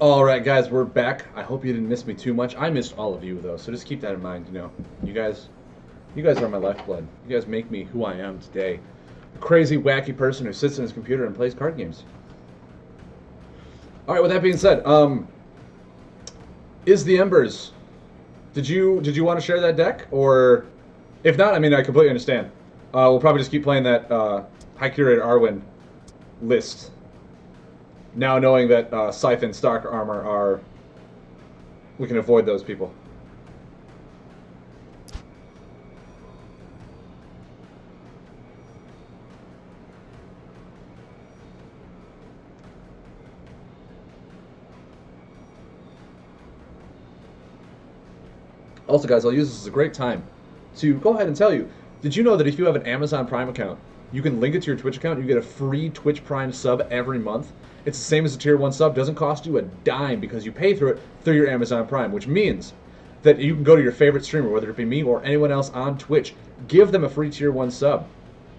All right, guys, we're back. I hope you didn't miss me too much. I missed all of you though, so just keep that in mind. You know, you guys are my lifeblood. You guys make me who I am today. A crazy, wacky person who sits in his computer and plays card games. All right. With that being said, is the Embers? Did you want to share that deck, or if not, I mean, I completely understand. We'll probably just keep playing that high curated Arwen list. Now knowing that Scythe and Stark Armor are... we can avoid those people. Also, guys, I'll use this as a great time to go ahead and tell you, did you know that if you have an Amazon Prime account, you can link it to your Twitch account, you get a free Twitch Prime sub every month? It's the same as a Tier 1 sub, doesn't cost you a dime because you pay through it through your Amazon Prime, which means that you can go to your favorite streamer, whether it be me or anyone else on Twitch, give them a free Tier 1 sub.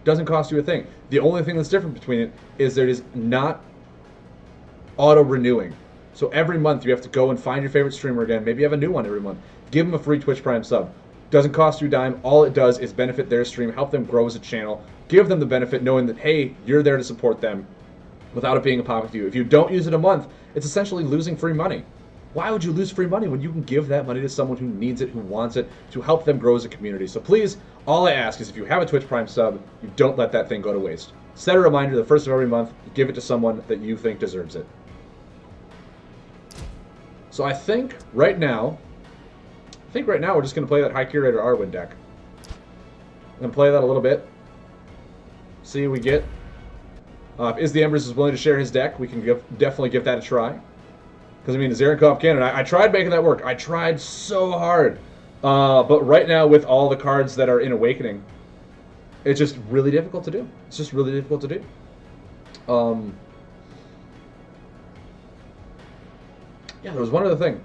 Doesn't cost you a thing. The only thing that's different between it is that it is not auto-renewing. So every month you have to go and find your favorite streamer again. Maybe you have a new one every month. Give them a free Twitch Prime sub. Doesn't cost you a dime. All it does is benefit their stream, help them grow as a channel, give them the benefit knowing that, hey, you're there to support them without it being a pop to you. If you don't use it a month, it's essentially losing free money. Why would you lose free money when you can give that money to someone who needs it, who wants it, to help them grow as a community? So please, all I ask is if you have a Twitch Prime sub, you don't let that thing go to waste. Set a reminder the first of every month, give it to someone that you think deserves it. So I think right now we're just going to play that High Curator Arwen deck. I'm going to play that a little bit. See what we get. If Is the Embers is willing to share his deck, we can definitely give that a try. Because, I mean, Zarenkov Cannon, I tried making that work. I tried so hard. But right now, with all the cards that are in Awakening, it's just really difficult to do. It's just really difficult to do. Yeah, there was one other thing.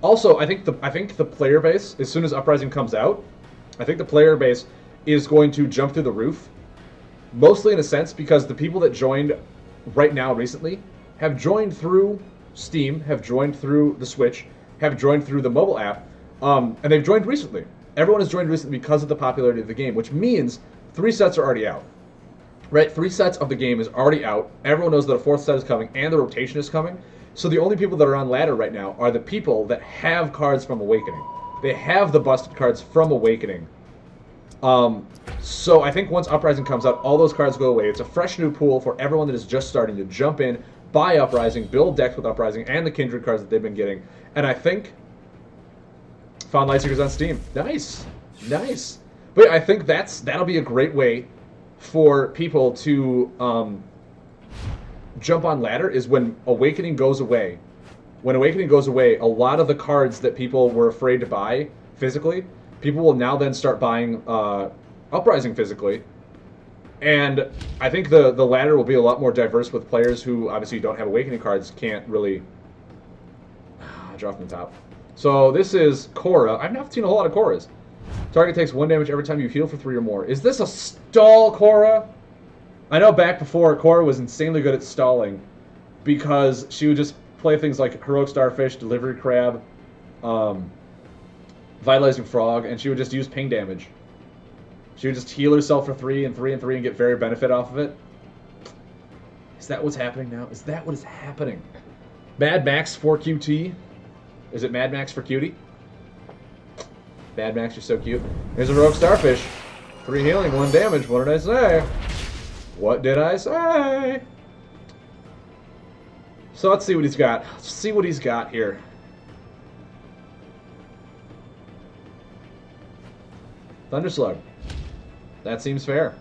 Also, I think the player base, as soon as Uprising comes out, I think the player base is going to jump through the roof. Mostly in a sense because the people that joined right now recently have joined through Steam, have joined through the Switch, have joined through the mobile app, and they've joined recently. Everyone has joined recently because of the popularity of the game, which means 3 sets are already out. Right? 3 sets of the game is already out. Everyone knows that a 4th set is coming and the rotation is coming. So the only people that are on ladder right now are the people that have cards from Awakening. They have the busted cards from Awakening. So I think once Uprising comes out, all those cards go away. It's a fresh new pool for everyone that is just starting to jump in, buy Uprising, build decks with Uprising, and the Kindred cards that they've been getting. And I think... found Lightseekers on Steam. Nice. Nice. But yeah, I think that'll be a great way for people to jump on ladder, is when Awakening goes away. When Awakening goes away, a lot of the cards that people were afraid to buy physically, people will now then start buying Uprising physically. And I think the ladder will be a lot more diverse with players who obviously don't have Awakening cards, can't really draw from the top. So this is Korra. I've not seen a whole lot of Korras. Target takes 1 damage every time you heal for 3 or more. Is this a stall Korra? I know back before, Korra was insanely good at stalling because she would just play things like Heroic Starfish, Delivery Crab, Vitalizing Frog, and she would just use ping damage. She would just heal herself for 3 and 3 and 3 and get very benefit off of it. Is that what's happening now? Is that what is happening? Mad Max for QT? Is it Mad Max for Cutie? Mad Max, you're so cute. Here's a Heroic Starfish. 3 healing, 1 damage. What did I say? What did I say? So let's see what he's got. Let's see what he's got here. Thunderslug. That seems fair.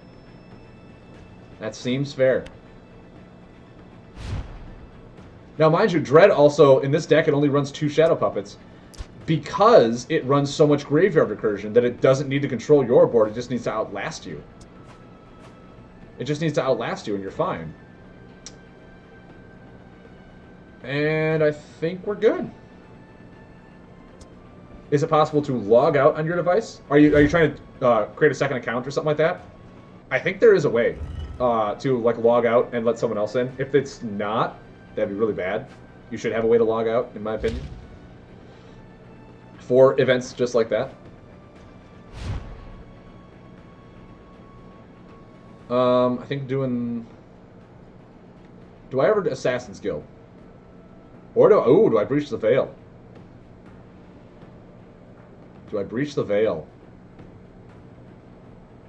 That seems fair. Now, mind you, Dread also, in this deck, it only runs 2 Shadow Puppets. Because it runs so much Graveyard Recursion that it doesn't need to control your board, it just needs to outlast you. It just needs to outlast you and you're fine. And I think we're good. Is it possible to log out on your device? Are you trying to create a second account or something like that? I think there is a way to like log out and let someone else in. If it's not, that'd be really bad. You should have a way to log out, in my opinion, for events just like that. I think doing... Do I ever do Assassin's Guild? Or do I breach the veil? Do I breach the veil?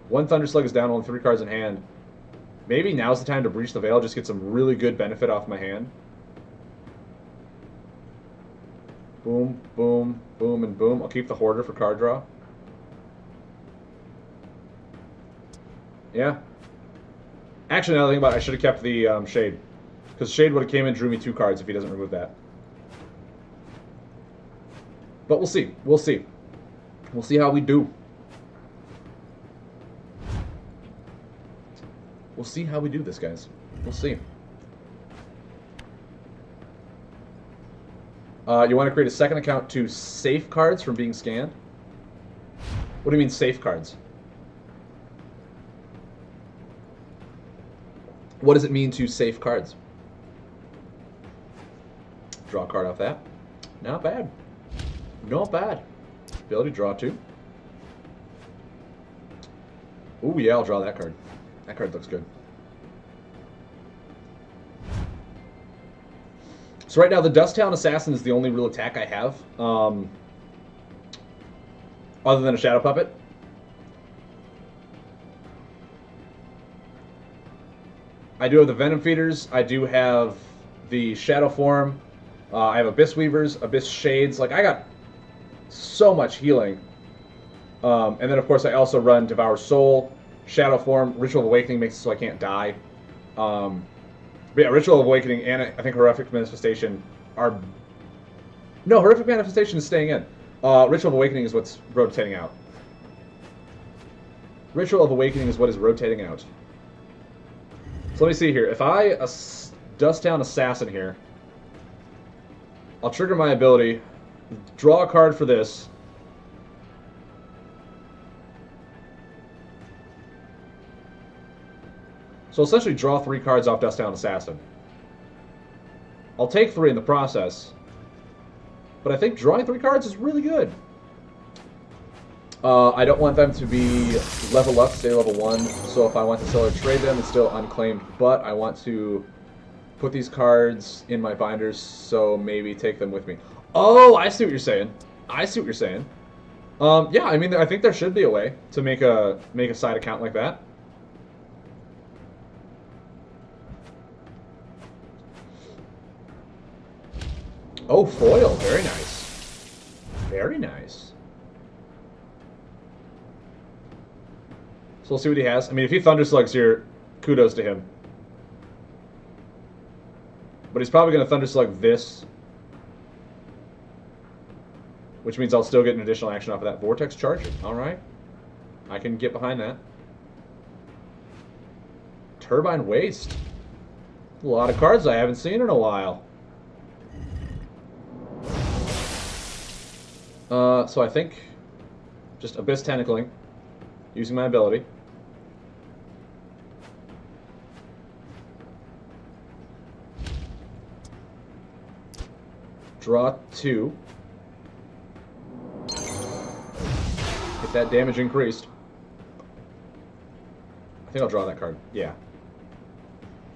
One Thunderslug is down, only 3 cards in hand. Maybe now's the time to breach the veil, just get some really good benefit off my hand. Boom, boom, boom, and boom. I'll keep the Hoarder for card draw. Yeah. Actually, now that I think about it, I should have kept the Shade. Because Shade would have came in and drew me 2 cards if he doesn't remove that. But we'll see. We'll see. We'll see how we do. We'll see how we do this, guys. We'll see. You want to create a second account to safe cards from being scanned? What do you mean safe cards? What does it mean to safe cards? Draw a card off that. Not bad. Not bad. Ability, draw 2. Ooh, yeah, I'll draw that card. That card looks good. So right now, the Dusttown Assassin is the only real attack I have, other than a Shadow Puppet. I do have the Venom Feeders. I do have the Shadow Form. I have Abyss Weavers, Abyss Shades. Like, I got so much healing. And then, of course, I also run Devour Soul, Shadow Form. Ritual of Awakening makes it so I can't die. But yeah, Ritual of Awakening and I think Horrific Manifestation are... No, Horrific Manifestation is staying in. Ritual of Awakening is what's rotating out. Ritual of Awakening is what is rotating out. So let me see here. If I dust down Assassin here, I'll trigger my ability, draw a card for this. So essentially draw 3 cards off Dust Down Assassin. I'll take 3 in the process, but I think drawing 3 cards is really good. I don't want them to be level up, stay level 1, so if I want to sell or trade them, it's still unclaimed, but I want to put these cards in my binders, so maybe take them with me. Oh, I see what you're saying. I see what you're saying. Yeah, I mean, I think there should be a way to make a side account like that. Oh, foil. Very nice. Very nice. So we'll see what he has. I mean, if he Thunderslugs here, kudos to him. But he's probably going to Thunderslug this. Which means I'll still get an additional action off of that. Vortex Charger. Alright. I can get behind that. Turbine Waste. A lot of cards I haven't seen in a while. So I think just Abyss Tentacling, using my ability. Draw 2. Get that damage increased. I think I'll draw that card. Yeah.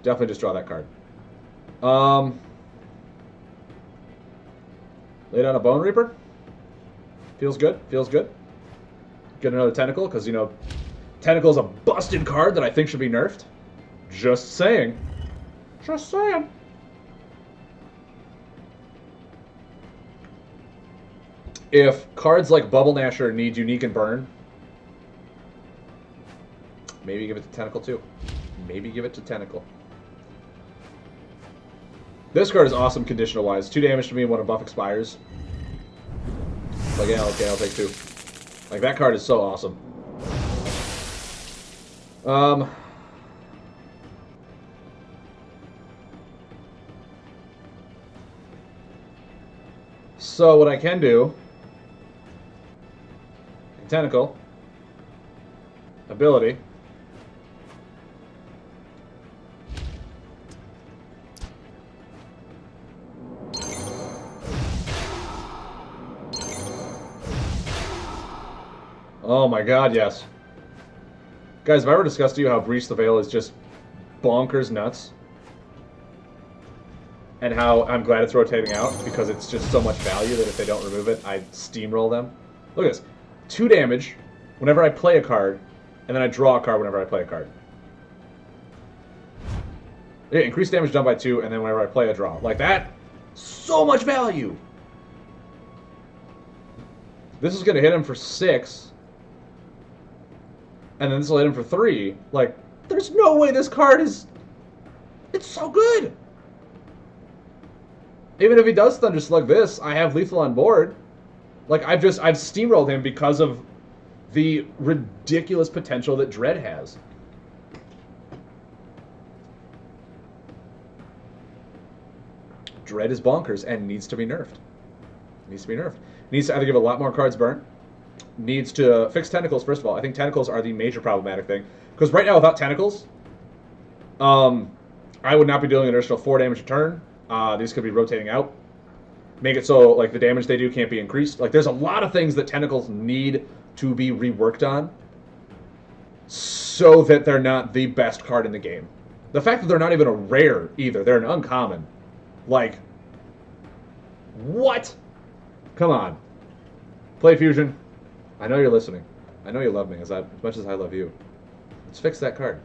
Definitely just draw that card. Lay down a Bone Reaper. Feels good. Feels good. Get another Tentacle, because, you know, Tentacle is a busted card that I think should be nerfed. Just saying. Just saying. If cards like Bubble Gnasher need Unique and Burn, maybe give it to Tentacle too. Maybe give it to Tentacle. This card is awesome conditional-wise. 2 damage to me when a buff expires. Like, yeah, okay, I'll take 2. Like, that card is so awesome. So what I can do... Tentacle. Ability. Oh my god, yes. Guys, have I ever discussed to you how Breach the Veil is just bonkers nuts? And how I'm glad it's rotating out, because it's just so much value that if they don't remove it, I steamroll them. Look at this. 2 damage whenever I play a card, and then I draw a card whenever I play a card. Yeah, increased damage done by 2, and then whenever I play a draw. Like that, so much value! This is going to hit him for 6, and then this will hit him for 3. Like, there's no way this card is... It's so good! Even if he does Thunder Slug this, I have lethal on board. Like, I've steamrolled him because of the ridiculous potential that Dread has. Dread is bonkers and needs to be nerfed. Needs to be nerfed. Needs to either give a lot more cards burn. Needs to fix Tentacles, first of all. I think Tentacles are the major problematic thing. Because right now, without Tentacles, I would not be dealing an additional 4 damage a turn. These could be rotating out. Make it so like the damage they do can't be increased. Like there's a lot of things that Tentacles need to be reworked on so that they're not the best card in the game. The fact that they're not even a rare either. They're an uncommon. Like, what? Come on. Play Fusion. I know you're listening. I know you love me as much as I love you. Let's fix that card.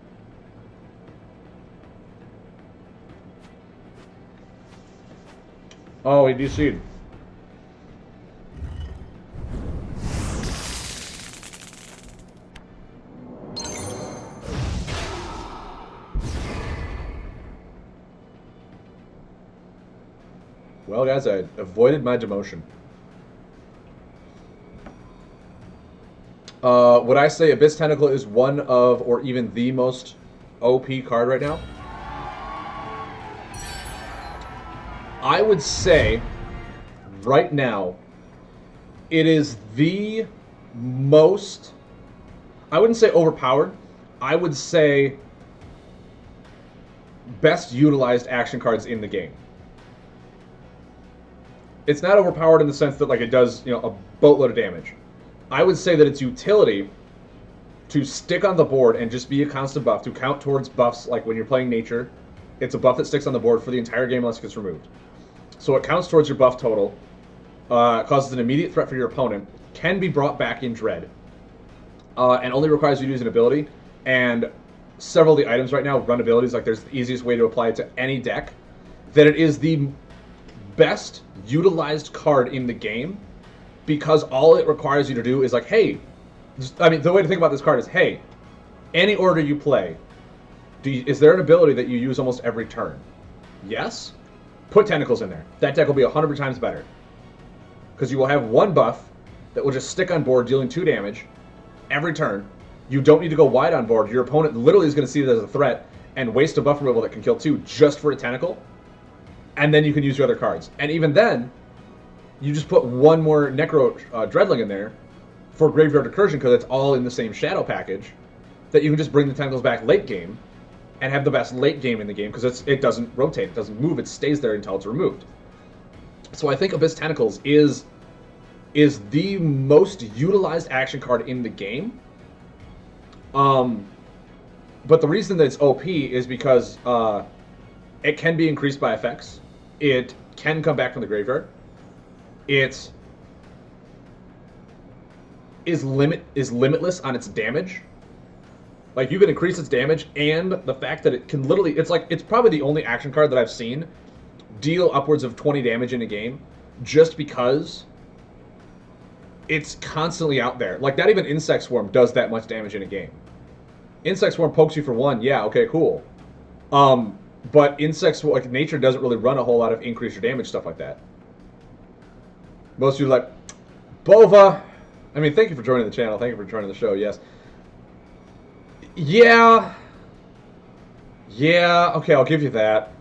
Oh, he DC'd. Well, guys, I avoided my demotion. Would I say Abyss Tentacle is one of, or even the most OP card right now? I would say, right now, it is the most, I wouldn't say overpowered, I would say best utilized action cards in the game. It's not overpowered in the sense that like it does, you know, a boatload of damage. I would say that its utility to stick on the board and just be a constant buff, to count towards buffs, like when you're playing Nature, it's a buff that sticks on the board for the entire game unless it gets removed. So it counts towards your buff total, causes an immediate threat for your opponent, can be brought back in Dread, and only requires you to use an ability. And several of the items right now run abilities, like there's the easiest way to apply it to any deck, that it is the best utilized card in the game, because all it requires you to do is like, hey, I mean, the way to think about this card is, hey, any order you play, is there an ability that you use almost every turn? Yes? Put Tentacles in there. That deck will be 100 times better. Because you will have one buff that will just stick on board, dealing 2 damage every turn. You don't need to go wide on board. Your opponent literally is going to see it as a threat and waste a buff removal that can kill 2 just for a Tentacle. And then you can use your other cards. And even then, you just put one more Necro Dreadling in there for Graveyard Recursion, because it's all in the same Shadow package, that you can just bring the Tentacles back late game and have the best late game in the game, because it doesn't rotate, it doesn't move, it stays there until it's removed. So I think Abyss Tentacles is the most utilized action card in the game. But the reason that it's OP is because it can be increased by effects. It can come back from the graveyard. It is limitless on its damage. Like, you can increase its damage, and the fact that it can literally, it's probably the only action card that I've seen deal upwards of 20 damage in a game, just because it's constantly out there. Like, not even Insect Swarm does that much damage in a game. Insect Swarm pokes you for 1, yeah, okay, cool. But Insect Swarm, like, Nature doesn't really run a whole lot of increase your damage stuff like that. Most of you are like, Bova, I mean, thank you for joining the channel, thank you for joining the show, yes. Yeah, okay, I'll give you that.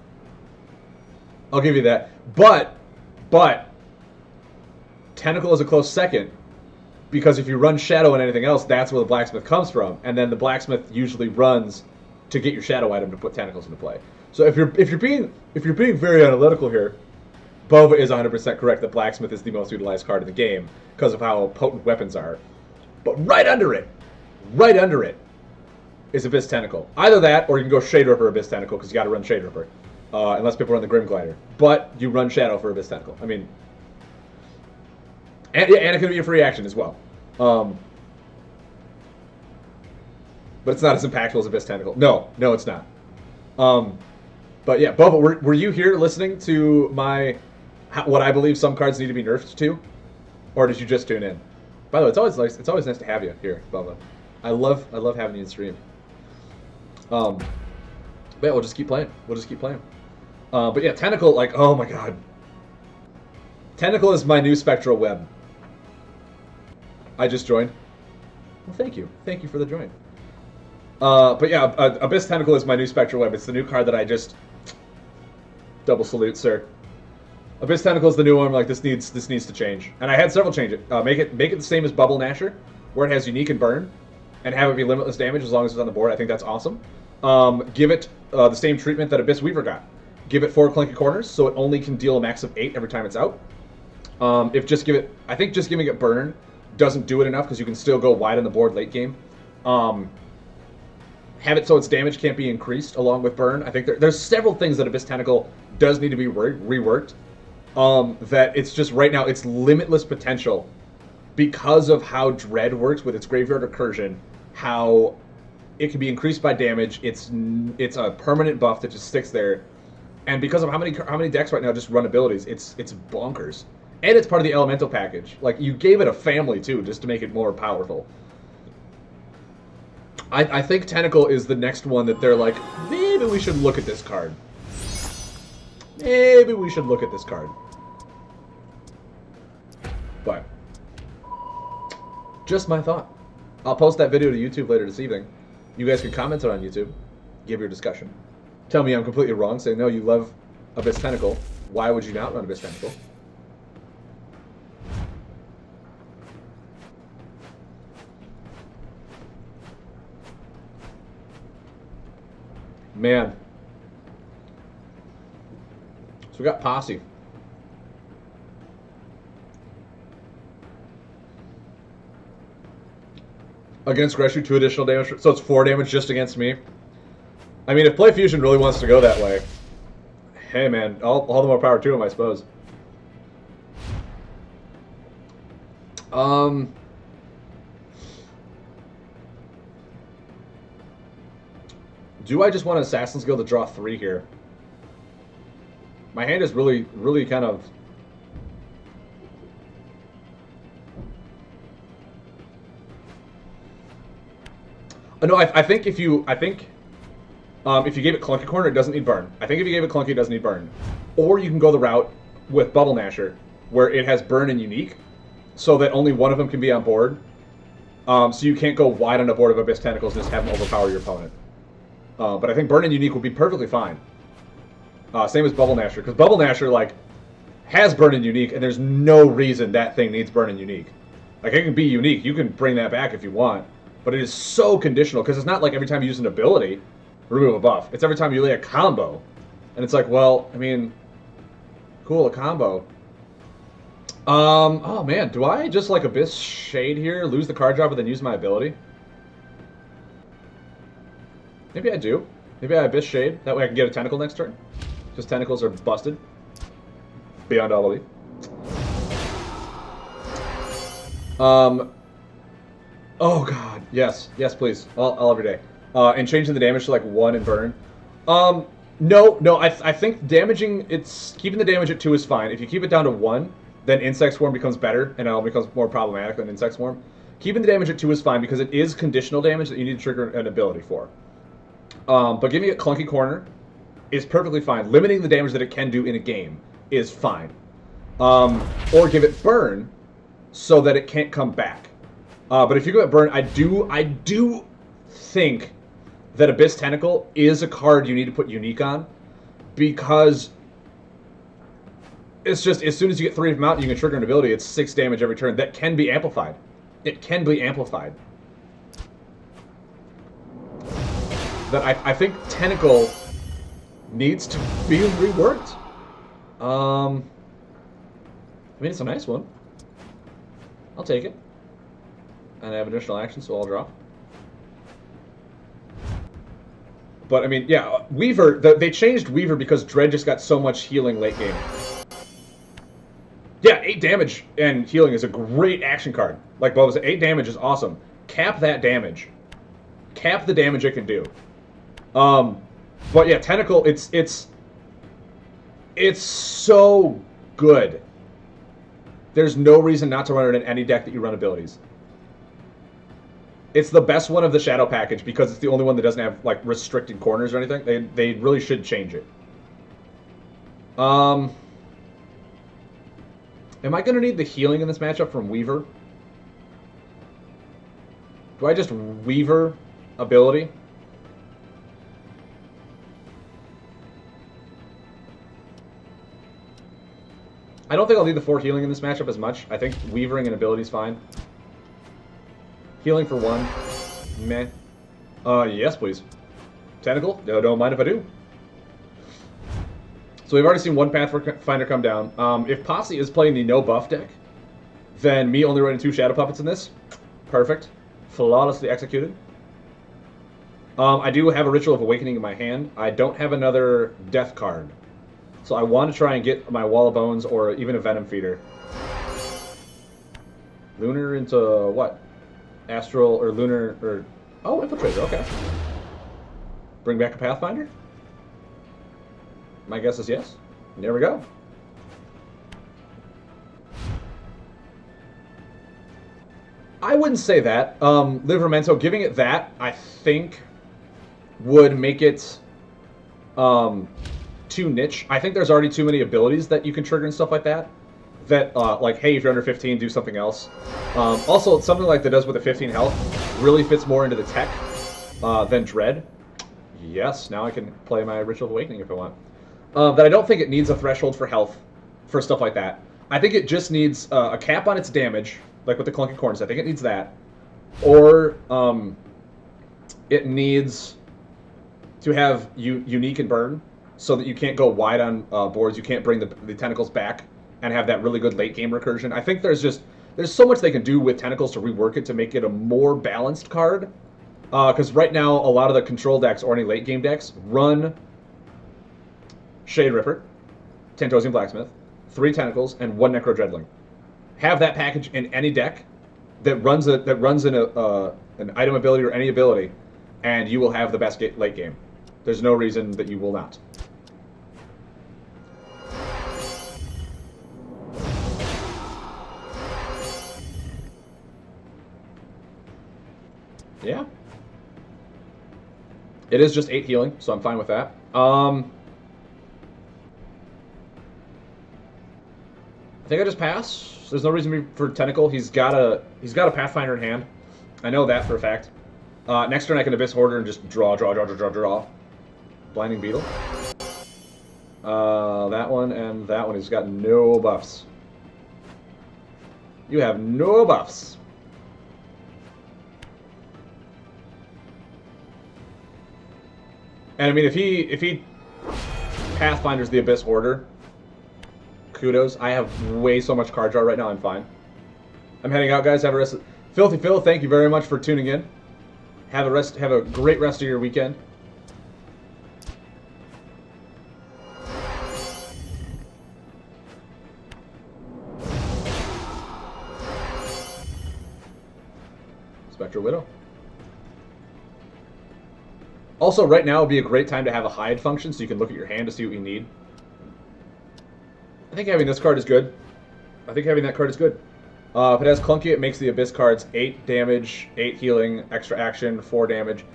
I'll give you that. But, Tentacle is a close second, because if you run Shadow and anything else, that's where the Blacksmith comes from, and then the Blacksmith usually runs to get your Shadow item to put Tentacles into play. So if you're being very analytical here, Bova is 100% correct that Blacksmith is the most utilized card in the game because of how potent weapons are. But right under it is Abyss Tentacle. Either that, or you can go Shade Ripper Abyss Tentacle, because you got to run Shade Ripper. Unless people run the Grim Glider. But you run Shadow for Abyss Tentacle. I mean... And it can be a free action as well. But it's not as impactful as Abyss Tentacle. No, it's not. But yeah, Bubba, were you here listening to what I believe some cards need to be nerfed to? Or did you just tune in? By the way, it's always nice to have you here, Bubba. I love having you in stream. But yeah, we'll just keep playing. But yeah, Tentacle, like, oh my god. Tentacle is my new Spectral Web. I just joined. Well, thank you. Thank you for the join. But yeah, Abyss Tentacle is my new Spectral Web. It's the new card that I just... Double salute, sir. Abyss Tentacle is the new one. I'm like, this needs to change. And I had several changes. Make it the same as Bubble Gnasher, where it has Unique and Burn, and have it be limitless damage as long as it's on the board. I think that's awesome. Give it the same treatment that Abyss Weaver got. Give it 4 Clinky Corners, so it only can deal a max of 8 every time it's out. I think just giving it Burn doesn't do it enough, because you can still go wide on the board late game. Have it so its damage can't be increased along with Burn. I think there's several things that Abyss Tentacle does need to be reworked. That it's just right now, it's limitless potential because of how Dread works with its Graveyard Recursion, how it can be increased by damage. It's a permanent buff that just sticks there, and because of how many decks right now just run abilities, it's bonkers. And it's part of the Elemental package. Like, you gave it a family too, just to make it more powerful. I think Tentacle is the next one that they're like, maybe we should look at this card. Maybe we should look at this card. But just my thought. I'll post that video to YouTube later this evening. You guys can comment it on YouTube. Give your discussion. Tell me I'm completely wrong. Say, no, you love Abyss Tentacle. Why would you not run Abyss Tentacle? Man. So we got Posse. Against Greshu, 2 additional damage. So it's 4 damage just against me. I mean, if Play Fusion really wants to go that way, hey man, all the more power to him, I suppose. Do I just want Assassin's Guild to draw 3 here? My hand is really kind of... No, I think if you gave it Clunky Corner, it doesn't need Burn. I think if you gave it Clunky, it doesn't need Burn. Or you can go the route with Bubble Gnasher, where it has Burn and Unique, so that only one of them can be on board. So you can't go wide on a board of Abyss Tentacles and just have them overpower your opponent. But I think Burn and Unique would be perfectly fine. Same as Bubble Gnasher, because Bubble Gnasher, like, has Burn and Unique, and there's no reason that thing needs Burn and Unique. Like, it can be unique. You can bring that back if you want. But it is so conditional, because it's not like every time you use an ability, remove a buff. It's every time you lay a combo. And it's like, well, I mean, cool, a combo. Oh man, do I just, like, Abyss Shade here, lose the card drop, and then use my ability? Maybe I do. Maybe I Abyss Shade. That way I can get a Tentacle next turn. Because Tentacles are busted. Beyond all belief. Oh god, yes. Yes, please. All every day. And changing the damage to like 1 and Burn. No, I think keeping the damage at 2 is fine. If you keep it down to 1, then Insect Swarm becomes better, and it all becomes more problematic than Insect Swarm. Keeping the damage at 2 is fine, because it is conditional damage that you need to trigger an ability for. But giving it Clunky Corner is perfectly fine. Limiting the damage that it can do in a game is fine. Or give it Burn so that it can't come back. But if you give it Burn, I do think that Abyss Tentacle is a card you need to put Unique on, because it's just, as soon as you get 3 of them out and you can trigger an ability, it's 6 damage every turn. That can be amplified. It can be amplified. That I think Tentacle needs to be reworked. I mean, it's a nice one. I'll take it. And I have additional action, so I'll draw. But, I mean, yeah, Weaver, they changed Weaver because Dread just got so much healing late game. Yeah, 8 damage and healing is a great action card. Like Boba said, 8 damage is awesome. Cap that damage. Cap the damage it can do. But yeah, Tentacle, it's so good. There's no reason not to run it in any deck that you run abilities. It's the best one of the Shadow package because it's the only one that doesn't have like restricted corners or anything. They really should change it. Am I going to need the healing in this matchup from Weaver? Do I just Weaver ability? I don't think I'll need the 4 healing in this matchup as much. I think Weavering an ability is fine. Healing for 1. Meh. Yes, please. Tentacle? No, don't mind if I do. So we've already seen one Pathfinder come down. If Posse is playing the no buff deck, then me only running 2 Shadow Puppets in this. Perfect. Flawlessly executed. I do have a Ritual of Awakening in my hand. I don't have another Death card. So I want to try and get my Wall of Bones or even a Venom Feeder. Lunar into what? Astral or Lunar or... Oh, Infiltrator, okay. Bring back a Pathfinder? My guess is yes. There we go. I wouldn't say that. Livermento, giving it that, I think, would make it too niche. I think there's already too many abilities that you can trigger and stuff like that. That, like, hey, if you're under 15, do something else. Also, something like that does with a 15 health really fits more into the tech than Dread. Yes, now I can play my Ritual of Awakening if I want. That I don't think it needs a threshold for health for stuff like that. I think it just needs a cap on its damage, like with the Clunky Corners. I think it needs that. Or it needs to have unique and burn, so that you can't go wide on boards. You can't bring the tentacles back and have that really good late game recursion. I think there's so much they can do with tentacles to rework it to make it a more balanced card. Because right now, a lot of the control decks or any late game decks run Shade Ripper, Tantosian Blacksmith, 3 tentacles, and 1 Necro Dreadling. Have that package in any deck that runs an item ability or any ability, and you will have the best late game. There's no reason that you will not. Yeah. It is just 8 healing, so I'm fine with that. I think I just pass. There's no reason for Tentacle. He's got a Pathfinder in hand. I know that for a fact. Next turn I can Abyss Hoarder and just draw. Blinding Beetle. That one and that one. He's got no buffs. You have no buffs. And I mean, if he Pathfinders the Abyss Hoarder, kudos. I have way so much card draw right now. I'm fine. I'm heading out, guys. Have a rest. Filthy Phil, thank you very much for tuning in. Have a great rest of your weekend. Spectral Widow. Also, right now would be a great time to have a hide function so you can look at your hand to see what you need. I think having this card is good. I think having that card is good. If it has Clunky, it makes the Abyss cards 8 damage, 8 healing, extra action, 4 damage.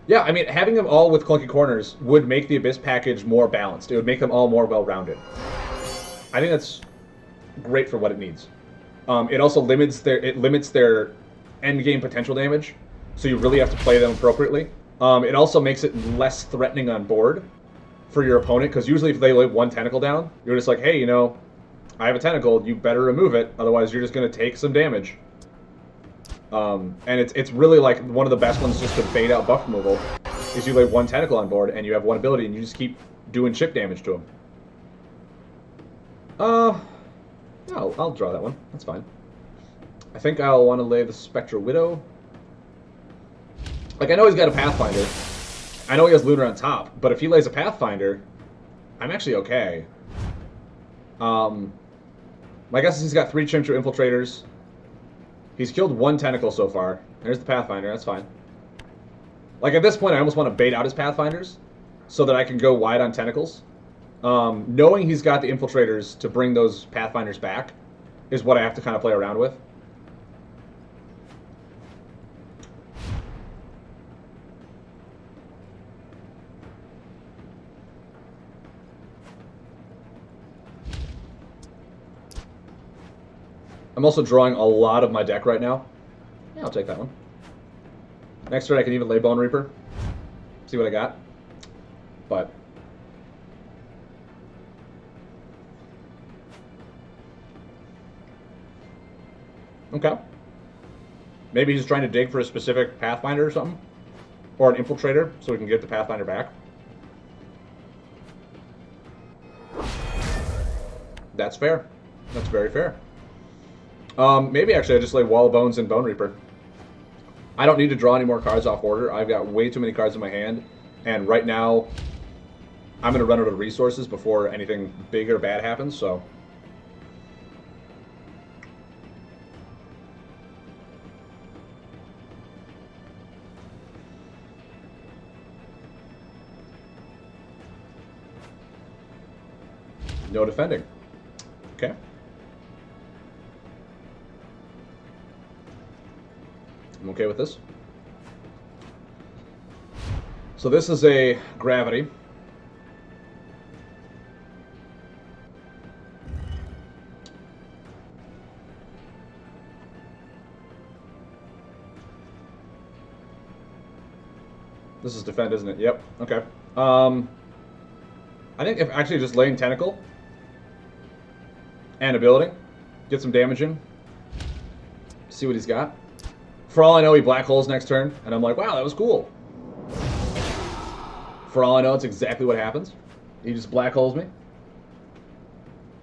Yeah, I mean, having them all with Clunky Corners would make the Abyss package more balanced. It would make them all more well-rounded. I think that's great for what it needs. It also limits their end-game potential damage, so you really have to play them appropriately. It also makes it less threatening on board for your opponent, because usually if they lay 1 tentacle down, you're just like, hey, you know, I have a tentacle, you better remove it, otherwise you're just going to take some damage. And it's really like one of the best ones just to bait out buff removal, is you lay 1 tentacle on board and you have 1 ability and you just keep doing chip damage to them. Yeah, I'll draw that one, that's fine. I think I'll want to lay the Spectral Widow. Like, I know he's got a Pathfinder. I know he has Lunar on top, but if he lays a Pathfinder, I'm actually okay. My guess is he's got 3 Chimchar Infiltrators. He's killed 1 Tentacle so far. There's the Pathfinder, that's fine. Like, at this point, I almost want to bait out his Pathfinders so that I can go wide on Tentacles. Knowing he's got the Infiltrators to bring those Pathfinders back is what I have to kind of play around with. I'm also drawing a lot of my deck right now. Yeah, I'll take that one. Next turn I can even lay Bone Reaper. See what I got. But okay. Maybe he's trying to dig for a specific Pathfinder or something. Or an Infiltrator, so we can get the Pathfinder back. That's fair. That's very fair. Maybe actually I just lay Wall of Bones and Bone Reaper. I don't need to draw any more cards off order. I've got way too many cards in my hand. And right now, I'm going to run out of resources before anything big or bad happens, so... No defending. Okay. I'm okay with this. So this is a Gravity. This is defend, isn't it? Yep. Okay. I think if actually just laying Tentacle and Ability, get some damage in, see what he's got. For all I know, he Black Holes next turn, and I'm like, wow, that was cool. For all I know, it's exactly what happens. He just Black Holes me.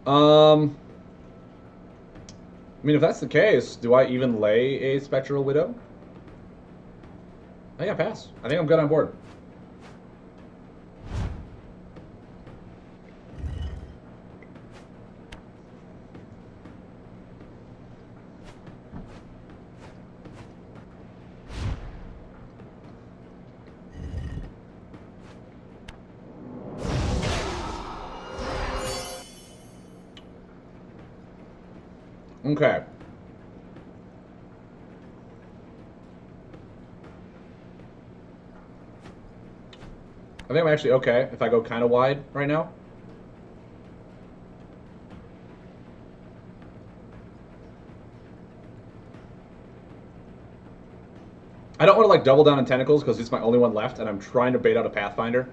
I mean, if that's the case, do I even lay a Spectral Widow? I think I pass. I think I'm good on board. Okay. I think I'm actually okay if I go kind of wide right now. I don't want to like double down on Tentacles because it's my only one left and I'm trying to bait out a Pathfinder.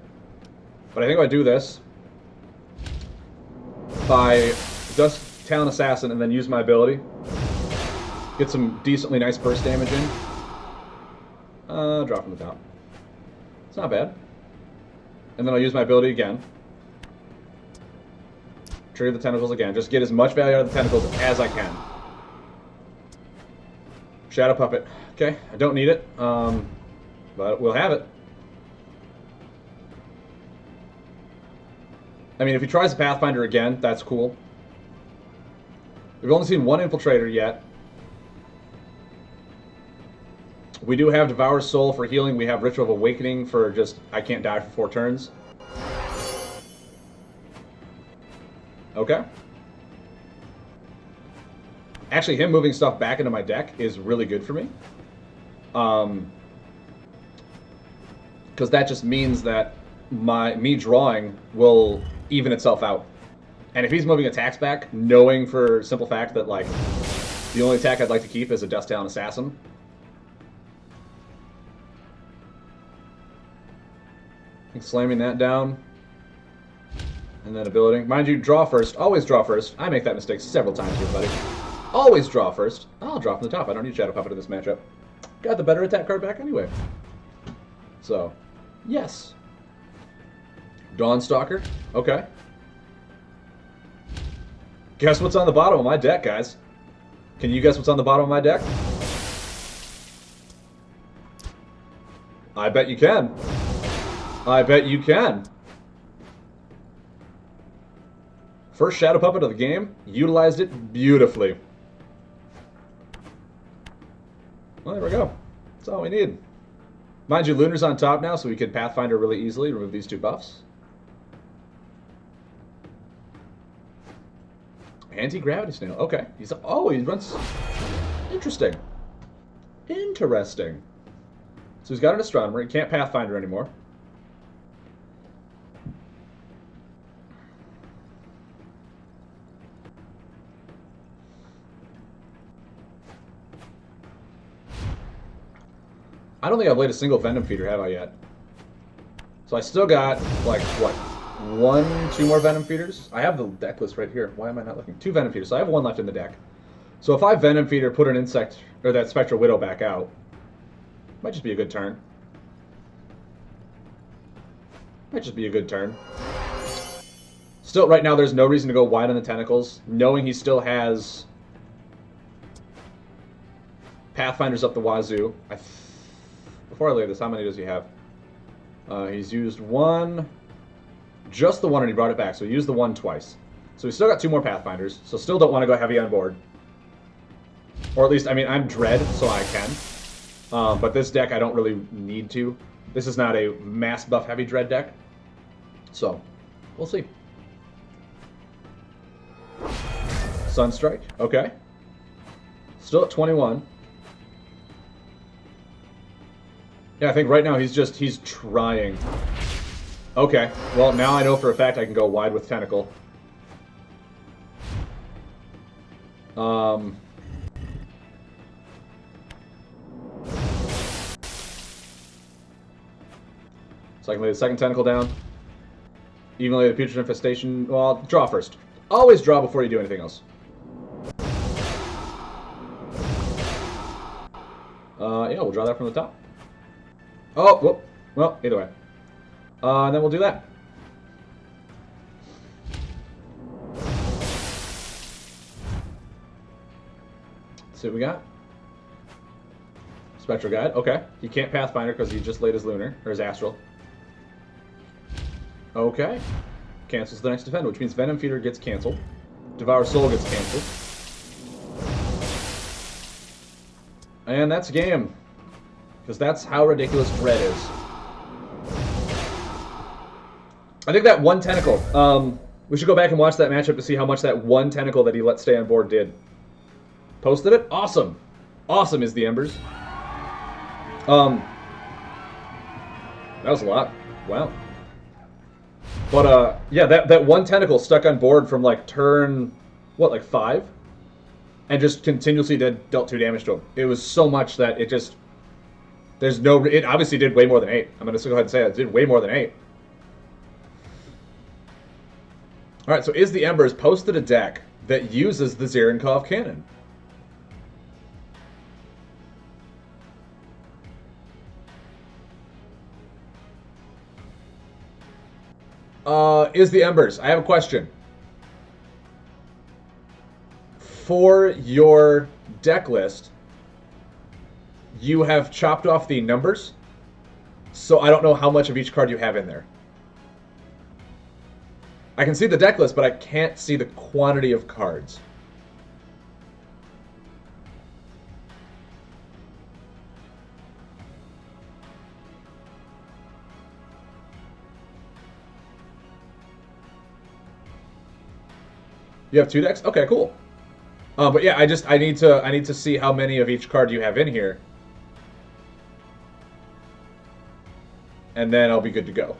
But I think if I do this, by just Talon Assassin and then use my ability, get some decently nice burst damage in. Drop from the top. It's not bad. And then I'll use my ability again. Trigger the Tentacles again. Just get as much value out of the Tentacles as I can. Shadow Puppet. Okay, I don't need it, but we'll have it. I mean, if he tries the Pathfinder again, that's cool. We've only seen one Infiltrator yet. We do have Devour's Soul for healing. We have Ritual of Awakening for just, I can't die for 4 turns. Okay. Actually, him moving stuff back into my deck is really good for me. Because that just means that me drawing will even itself out. And if he's moving attacks back, knowing for simple fact that, like, the only attack I'd like to keep is a Dust Talon Assassin. Slamming that down. And then ability. Mind you, draw first. Always draw first. I make that mistake several times here, buddy. Always draw first. I'll draw from the top. I don't need Shadow Puppet in this matchup. Got the better attack card back anyway. So, yes. Dawnstalker. Okay. Guess what's on the bottom of my deck, guys? Can you guess what's on the bottom of my deck? I bet you can. I bet you can. First Shadow Puppet of the game. Utilized it beautifully. Well, there we go. That's all we need. Mind you, Lunar's on top now, so we can Pathfinder really easily. Remove these 2 buffs. Anti-gravity snail. Okay. He runs... Interesting. Interesting. So he's got an astronomer. He can't Pathfinder anymore. I don't think I've laid a single Venom Feeder, have I yet? So I still got, like, what? 1, 2 more Venom Feeders? I have the deck list right here. Why am I not looking? 2 Venom Feeders. So I have 1 left in the deck. So if I Venom Feeder, put an Insect, or that Spectral Widow back out, might just be a good turn. Might just be a good turn. Still, right now, there's no reason to go wide on the Tentacles, knowing he still has Pathfinders up the wazoo. Before I lay this, how many does he have? He's used 1, just the 1, and he brought it back. So he used the 1 twice. So he's still got 2 more Pathfinders. So still don't want to go heavy on board. Or at least, I mean, I'm Dread, so I can. But this deck, I don't really need to. This is not a mass buff heavy Dread deck. So, we'll see. Sunstrike, okay. Still at 21. Yeah, I think right now he's trying. Okay, well now I know for a fact I can go wide with Tentacle. So I can lay the second Tentacle down. Even lay the Putrid Infestation. Well, draw first. Always draw before you do anything else. Yeah, we'll draw that from the top. Oh, whoop. Well, either way. And then we'll do that. Let's see what we got. Spectral Guide. Okay. He can't Pathfinder because he just laid his Lunar, or his Astral. Okay. Cancels the next defend, which means Venom Feeder gets canceled. Devour Soul gets canceled. And that's game. Because that's how ridiculous Dread is. I think that 1 Tentacle, we should go back and watch that matchup to see how much that 1 Tentacle that he let stay on board did. Posted it? Awesome. Awesome is the Embers. That was a lot. Wow. But, yeah, that 1 Tentacle stuck on board from, like, turn, what, like 5? And just continuously dealt 2 damage to him. It was so much that it just... There's no... It obviously did way more than 8. I'm going to go ahead and say it did way more than 8. Alright, so Is the Embers posted a deck that uses the Zarenkov cannon. Is the Embers, I have a question. For your deck list, you have chopped off the numbers, so I don't know how much of each card you have in there. I can see the deck list, but I can't see the quantity of cards. You have 2 decks? Okay, cool. But yeah, I need to see how many of each card you have in here. And then I'll be good to go.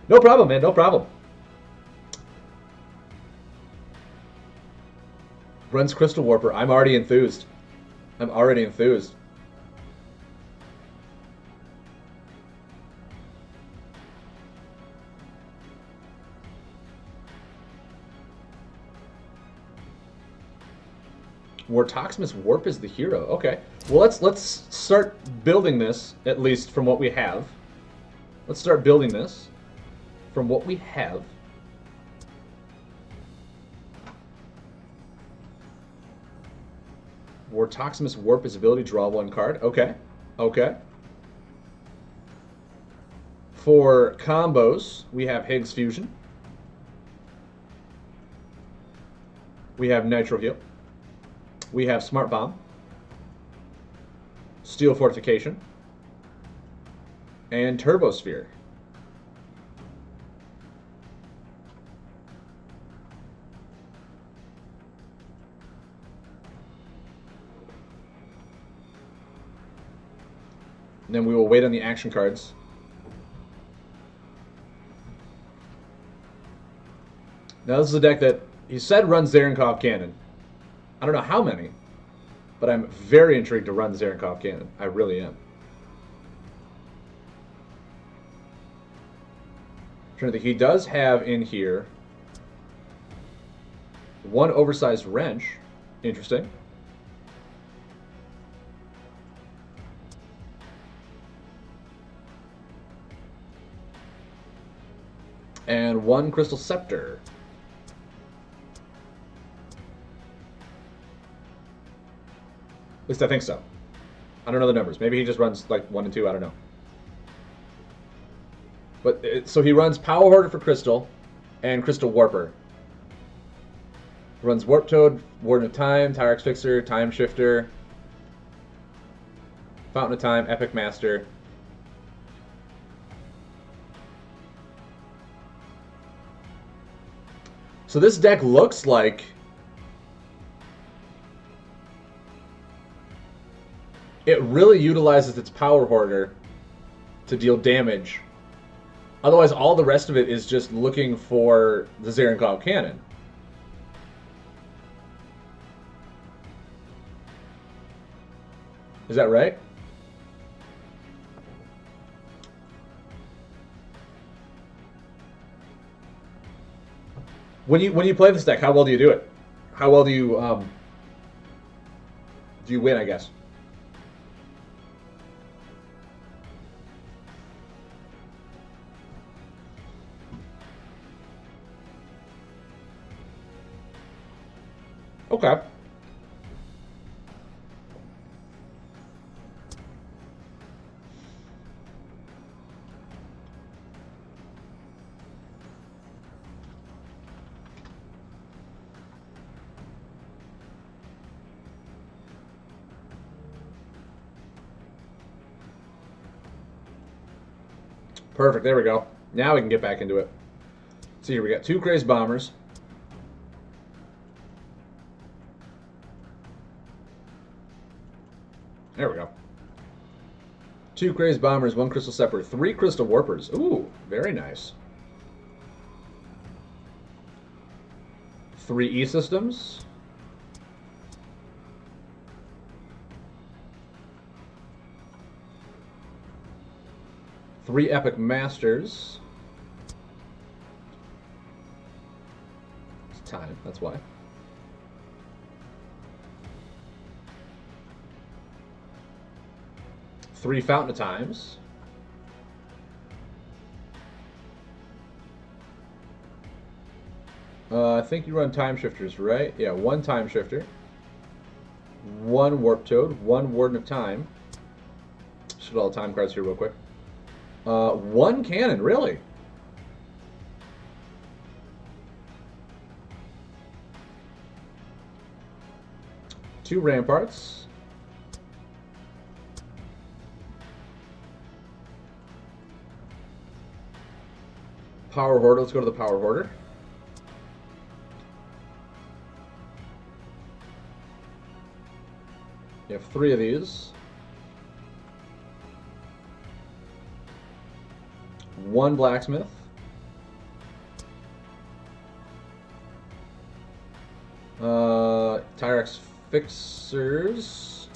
No problem, man, no problem. Runs Crystal Warper. I'm already enthused. I'm already enthused. Wartoxmus Warp is the hero. Okay. Well, let's start building this, at least from what we have. Let's start building this from what we have. Wartoximus Warp his ability, draw 1 card. Okay. Okay. For combos, we have Higgs Fusion. We have Nitro Heal. We have Smart Bomb. Steel Fortification. And Turbo Sphere. And then we will wait on the action cards. Now this is a deck that he said runs Zarenkov Cannon. I don't know how many, but I'm very intrigued to run Zarenkov Cannon. I really am. I'm trying to think. He does have in here 1 oversized wrench. Interesting. And 1 Crystal Scepter. At least I think so. I don't know the numbers. Maybe he just runs like 1 and 2. I don't know. But so he runs Power Hoarder for Crystal and Crystal Warper. Runs Warp Toad, Warden of Time, Tyrex Fixer, Time Shifter, Fountain of Time, Epic Master. So this deck looks like it really utilizes its Power Hoarder to deal damage. Otherwise, all the rest of it is just looking for the Zarenkov Cannon. Is that right? When you play this deck, how well do you do it? How well do you win, I guess? Okay. Perfect. There we go. Now we can get back into it. See here, we got 2 Crazed Bombers. There we go. 2 Crazed Bombers, 1 Crystal Scepter, 3 Crystal Warpers. Ooh, very nice. 3 E-Systems. 3 Epic Masters. It's time, that's why. 3 Fountain of Times. I think you run Time Shifters, right? Yeah, 1 Time Shifter. 1 Warp Toad. 1 Warden of Time. Should all the time cards here real quick. 1 Cannon, really? Two Ramparts. Power Hoarder. Let's go to the Power Hoarder. You have 3 of these. 1 Blacksmith. Tyrex Fixers.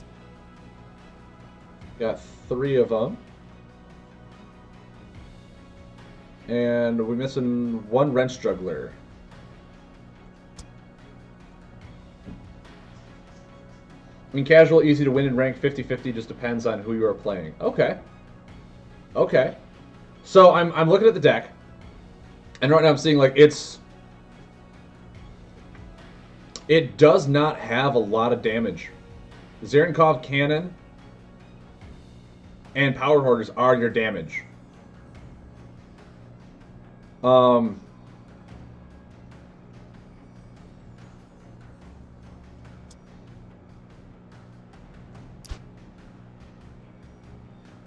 Got 3 of them. And we're missing 1 Wrench Juggler. I mean, casual, easy to win in rank 50-50, just depends on who you are playing. Okay. Okay. So I'm looking at the deck, and right now I'm seeing like it does not have a lot of damage Zarenkov Cannon and Power Hoarders are your damage.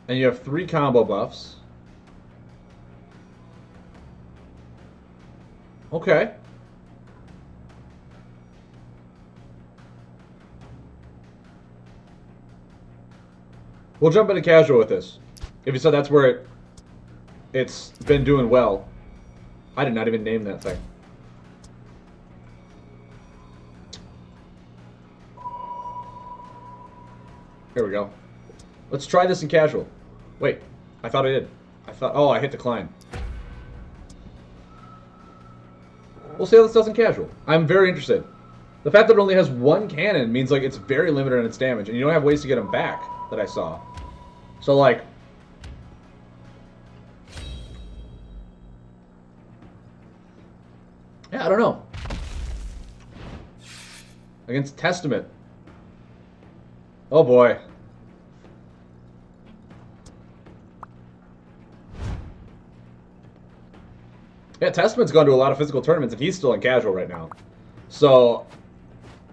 And you have 3 combo buffs. Okay. We'll jump into casual with this. If you said that's where it's been doing well. I did not even name that thing. Here we go. Let's try this in casual. Wait, I thought I did. Oh, I hit decline. We'll see how this does in casual. I'm very interested. The fact that it only has 1 cannon means like it's very limited in its damage, and you don't have ways to get them back that I saw. So like, yeah, I don't know. Against Testament. Oh boy. Yeah, Testament's gone to a lot of physical tournaments, and he's still in casual right now. So,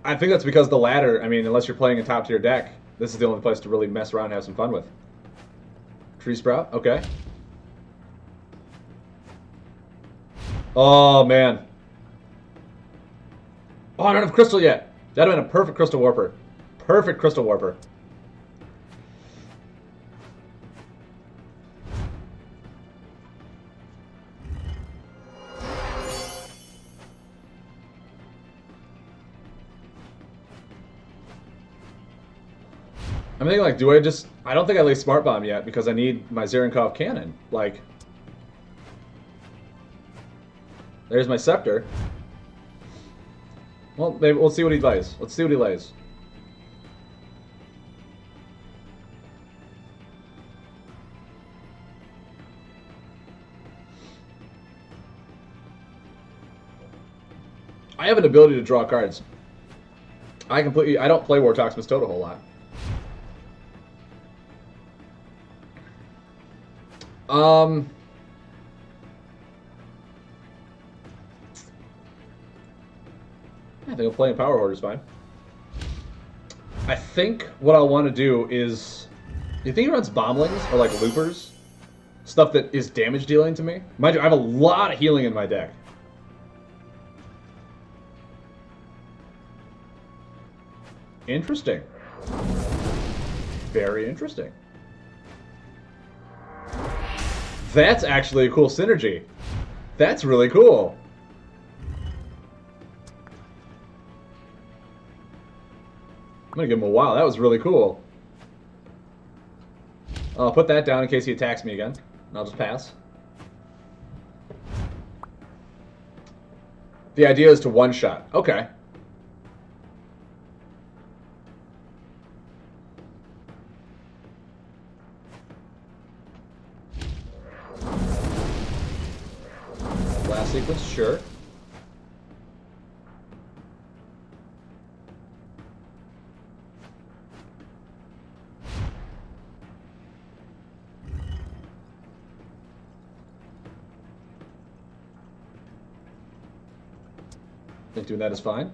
I think that's because the ladder, I mean, unless you're playing a top-tier deck, this is the only place to really mess around and have some fun with. Tree Sprout, okay. Oh, man. Oh, I don't have Crystal yet. That'd have been a perfect Crystal Warper. Perfect Crystal Warper. I'm thinking, like, do I just... I don't think I lay Smart Bomb yet because I need my Zarenkov Cannon. Like... There's my Scepter. Well, maybe we'll see what he lays. Let's see what he lays. I have an ability to draw cards. I don't play War Toxmus Toad a whole lot. I think I'm playing Power Hoarder's fine. I think what I'll want to do is... You think he runs Bomblings or like Loopers? Stuff that is damage dealing to me? Mind you, I have a lot of healing in my deck. Interesting. Very interesting. That's actually a cool synergy. That's really cool. I'm gonna give him a wow. That was really cool. I'll put that down in case he attacks me again. And I'll just pass. The idea is to one-shot. Okay. Last sequence, sure. I think doing that is fine.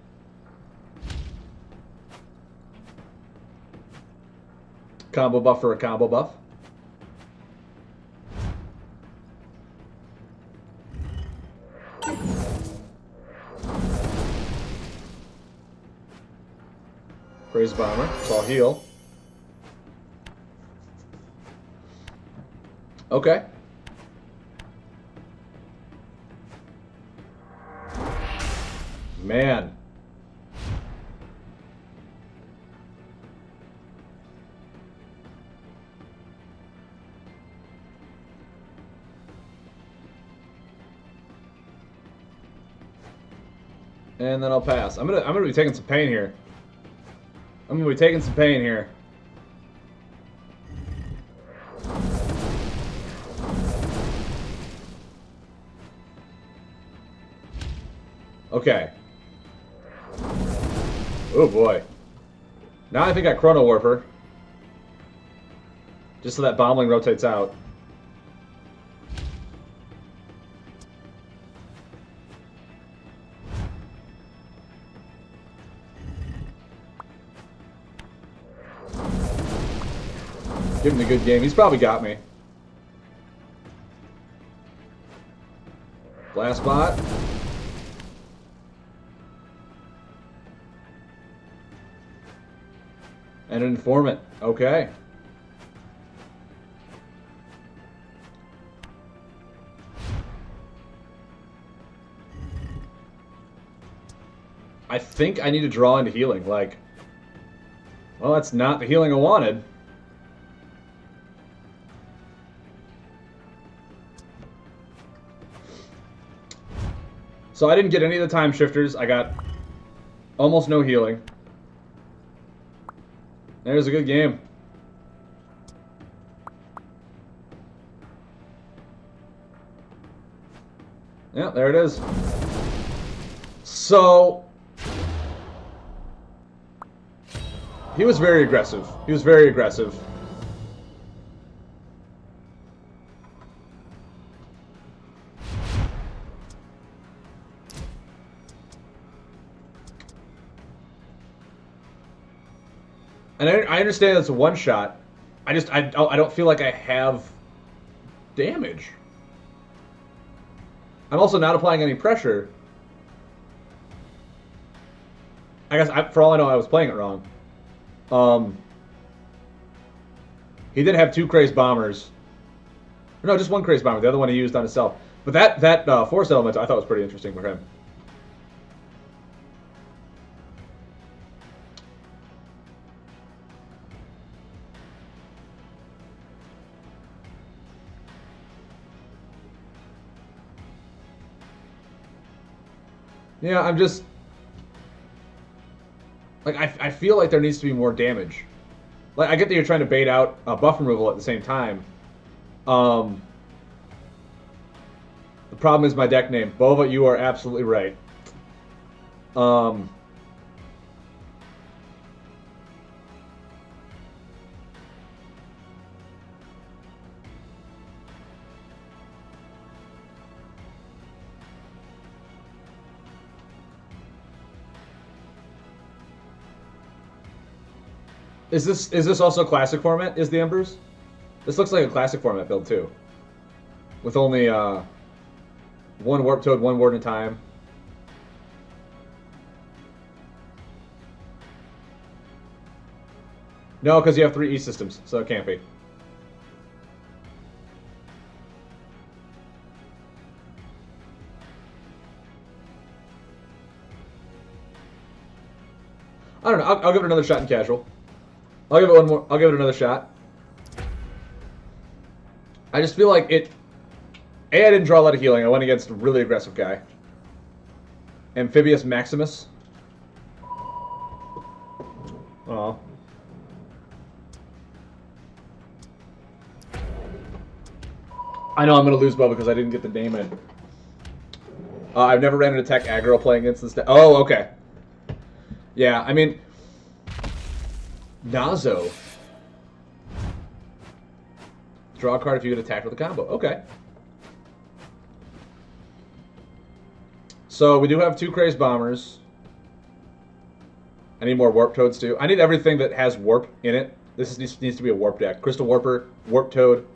Combo buff for a combo buff. Praise Bomber, so I'll heal. Okay. Man. And then I'll pass. I'm gonna be taking some pain here. I'm gonna be taking some pain here. Okay. Oh boy. Now I think I Chrono Warp her. Just so that Bombling rotates out. Give him a good game. He's probably got me. Blast bot. And an informant. Okay. I think I need to draw into healing. Like, well, that's not the healing I wanted. So I didn't get any of the time shifters. I got almost no healing. There's a good game. Yeah, there it is. So he was very aggressive. He was very aggressive. And I understand it's a one shot. I don't feel like I have damage. I'm also not applying any pressure. I guess for all I know, I was playing it wrong. He did have 2 Crazed Bombers. No, just 1 Crazed Bomber. The other one he used on himself. But that Force Element I thought was pretty interesting for him. Yeah, I'm just... Like, I feel like there needs to be more damage. Like, I get that you're trying to bait out buff removal at the same time. The problem is my deck name. Bova, you are absolutely right. Is this also classic format? Is the Embers? This looks like a classic format build too, with only 1 Warp Toad, 1 Warden time. No, because you have 3 E systems, so it can't be. I don't know. I'll give it another shot in casual. I'll give it one more. I'll give it another shot. I just feel like it... I didn't draw a lot of healing. I went against a really aggressive guy. Amphibious Maximus. Oh. I know I'm going to lose Bubba because I didn't get the name in. I've never ran an attack aggro playing against this deck. Oh, okay. Yeah, I mean... Nazo. Draw a card if you get attacked with a combo. Okay. So we do have 2 Crazed Bombers. I need more Warp Toads too. I need everything that has Warp in it. This needs to be a Warp deck. Crystal Warper, Warp Toad.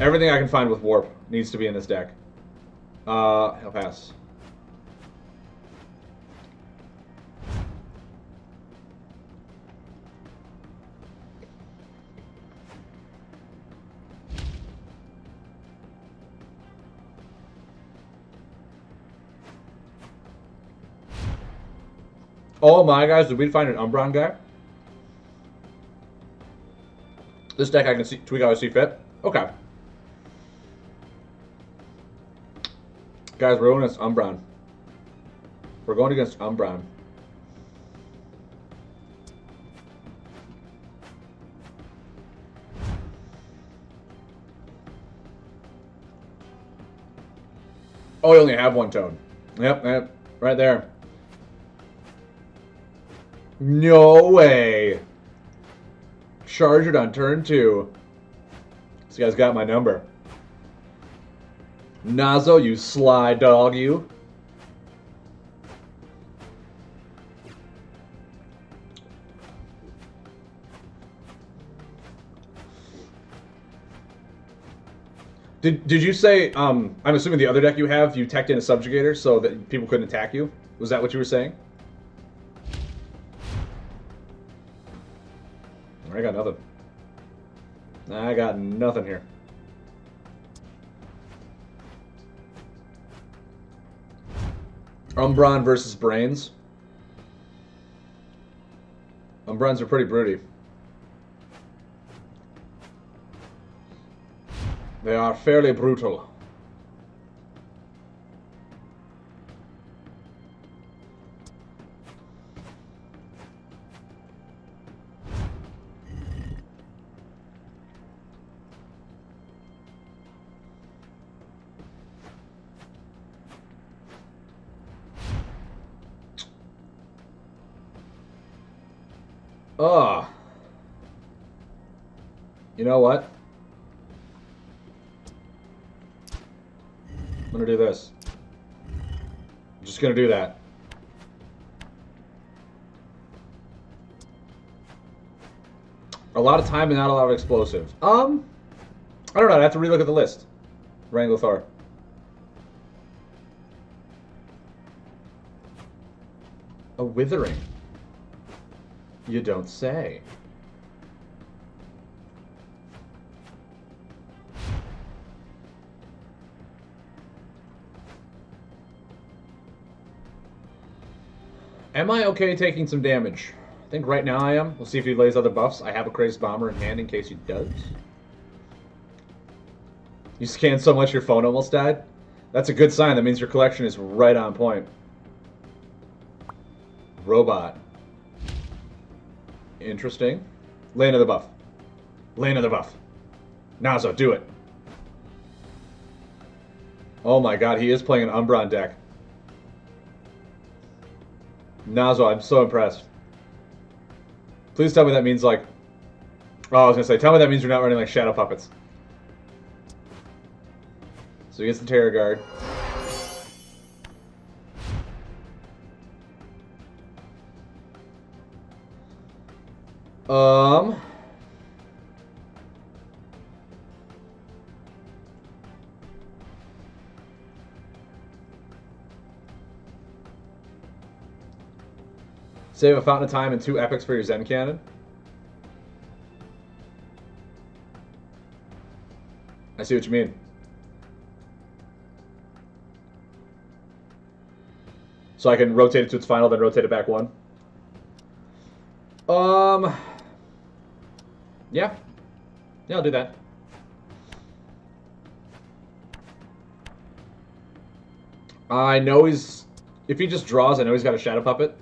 Everything I can find with Warp needs to be in this deck. I'll pass. Oh my guys, did we find an Umbron guy? This deck I can see, tweak how I see fit. Okay. Guys, we're going against Umbron. We're going against Umbron. Oh, we only have 1 Toad. Yep, right there. No way. Charge it on turn 2. This guy's got my number. Nazo, you sly dog, you. Did you say, I'm assuming the other deck you have, you teched in a Subjugator so that people couldn't attack you? Was that what you were saying? I got nothing. I got nothing here. Umbron versus Brains. Umbrons are pretty broody. They are fairly brutal. Ugh. You know what? I'm gonna do this. I'm just gonna do that. A lot of time and not a lot of explosive. I don't know. I'd have to relook at the list. Wrangler. A withering. You don't say. Am I okay taking some damage? I think right now I am. We'll see if he lays other buffs. I have a Crazed Bomber in hand in case he does. You scanned so much your phone almost died? That's a good sign. That means your collection is right on point. Robot. Interesting. Lay another buff. Lay another buff. Nazo, do it. Oh my god, he is playing an Umbron deck. Nazo, I'm so impressed. Please tell me that means like... Oh, I was gonna say, tell me that means you're not running like Shadow Puppets. So he gets the Terror Guard. Save a Fountain of Time and 2 epics for your Zen Cannon. I see what you mean. So I can rotate it to its final, then rotate it back 1. Yeah. Yeah, I'll do that. I know he's... If he just draws, I know he's got a Shadow Puppet.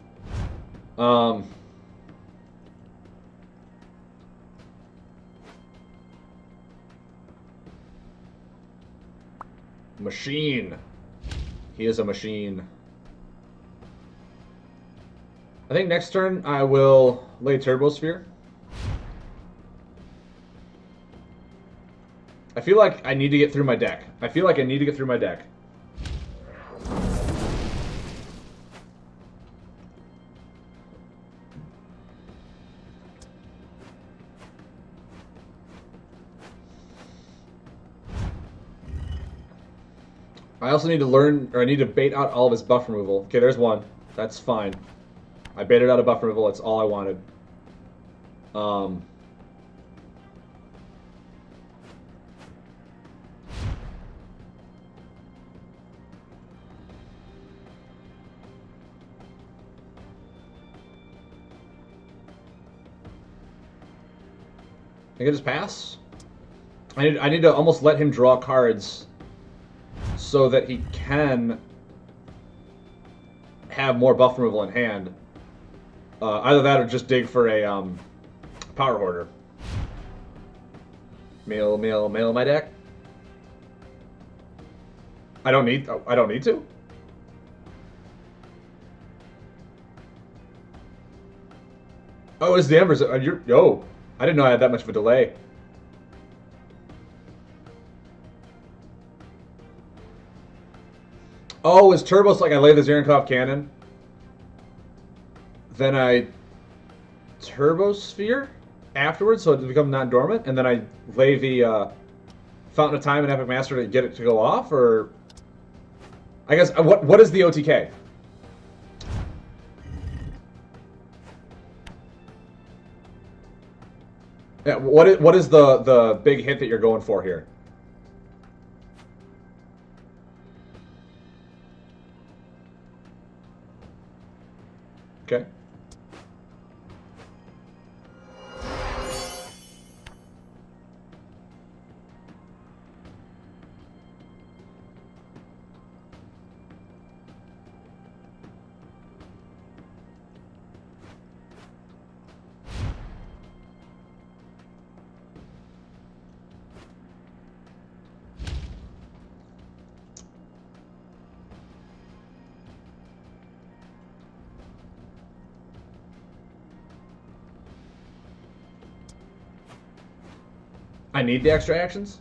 Machine. He is a machine. I think next turn I will lay Turbosphere. I feel like I need to get through my deck. I feel like I need to get through my deck. I also need to learn, or I need to bait out all of his buff removal. Okay, there's one. That's fine. I baited out a buff removal. That's all I wanted. I can just pass. I need to almost let him draw cards so that he can have more buff removal in hand. Either that or just dig for a Power Hoarder. Mail my deck. I don't need to. Oh, it's the Embers. Oh, I didn't know I had that much of a delay. Oh, is Turbos like I lay the Zarenkov cannon? Then I Turbosphere afterwards, so it becomes non-dormant, and then I lay the Fountain of Time and Epic Master to get it to go off, or I guess what is the OTK? Yeah, what is the big hit that you're going for here? Okay. I need the extra actions?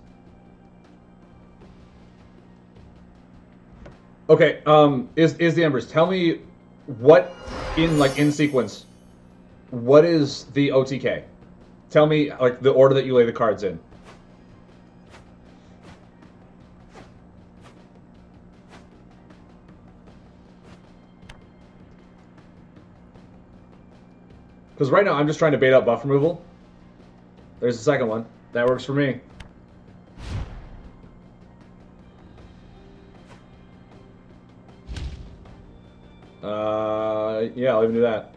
Okay, is the Embers. Tell me what in sequence, what is the OTK? Tell me like the order that you lay the cards in. Because right now I'm just trying to bait out buff removal. There's the second one. That works for me. Yeah, I'll even do that.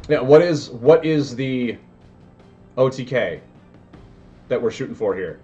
Yeah, what is the OTK that we're shooting for here?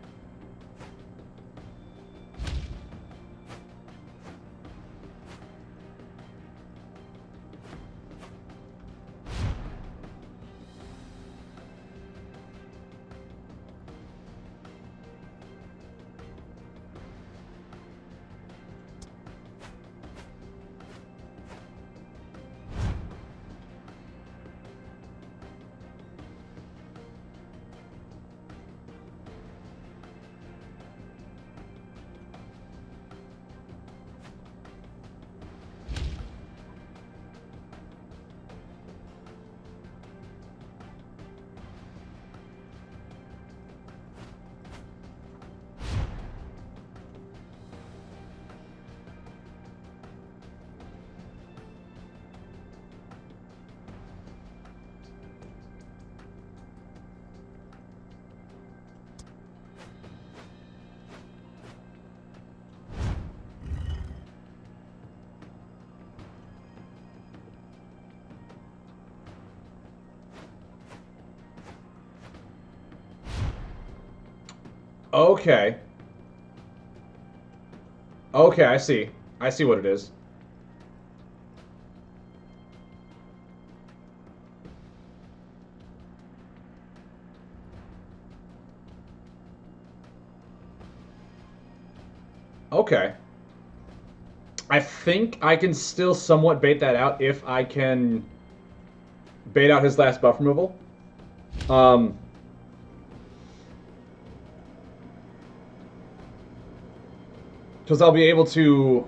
Okay. Okay, I see. I see what it is. Okay. I think I can still somewhat bait that out if I can bait out his last buff removal. Because I'll be able to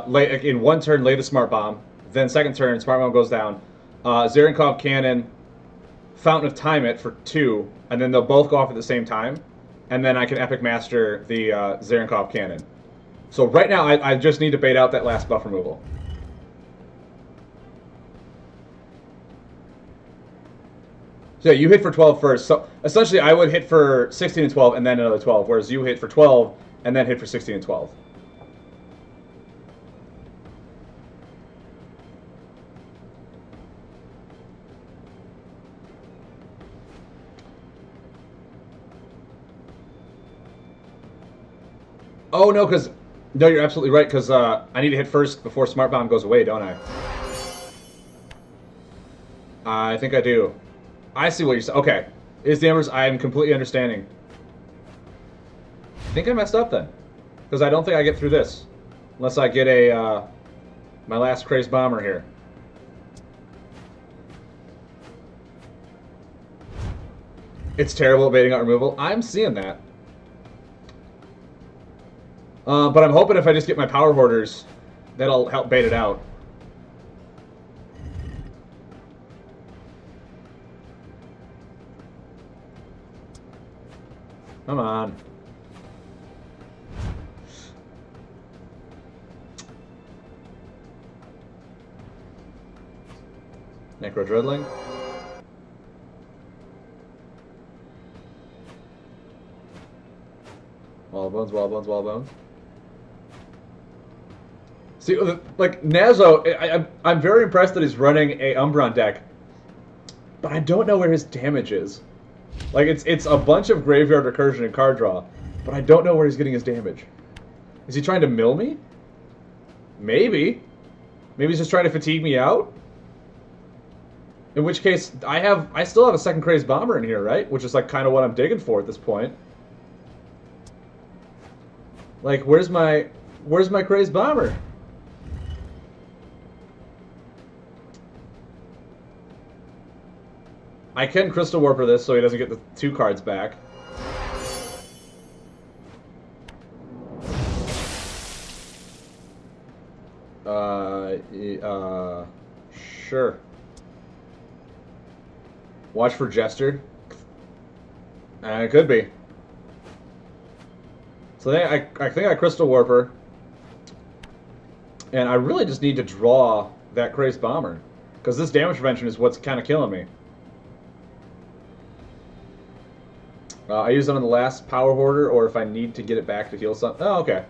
lay in one turn lay the smart bomb, then second turn smart bomb goes down, Zarenkov cannon, Fountain of Time it for 2, and then they'll both go off at the same time, and then I can Epic Master the Zarenkov cannon. So right now I just need to bait out that last buff removal. So yeah, you hit for 12 first. So essentially I would hit for 16 and 12 and then another 12, whereas you hit for 12 and then hit for 16 and 12. Oh, no, because... No, you're absolutely right, because I need to hit first before Smart Bomb goes away, don't I? I think I do. I see what you're saying. Okay. Is the Embers... I am completely understanding. I think I messed up, then. Because I don't think I get through this. Unless I get a... my last Crazed Bomber here. It's terrible at baiting out removal. I'm seeing that. But I'm hoping if I just get my power hoarders, that'll help bait it out. Come on. Necro Dreadling. Wall of Bones, Wall of Bones, Wall of Bones. See, like, Nazo, I'm very impressed that he's running a Umbron deck, but I don't know where his damage is. Like, it's a bunch of Graveyard Recursion and card draw, but I don't know where he's getting his damage. Is he trying to mill me? Maybe. Maybe he's just trying to fatigue me out? In which case, I still have a second Crazed Bomber in here, right? Which is, like, kind of what I'm digging for at this point. Like, where's my Crazed Bomber? I can Crystal Warper this so he doesn't get the 2 cards back. Sure. Watch for Jester. It could be. So I think I Crystal Warper. And I really just need to draw that Crazed Bomber. Because this damage prevention is what's kind of killing me. I use it on the last Power Hoarder, or if I need to get it back to heal something. Oh, okay.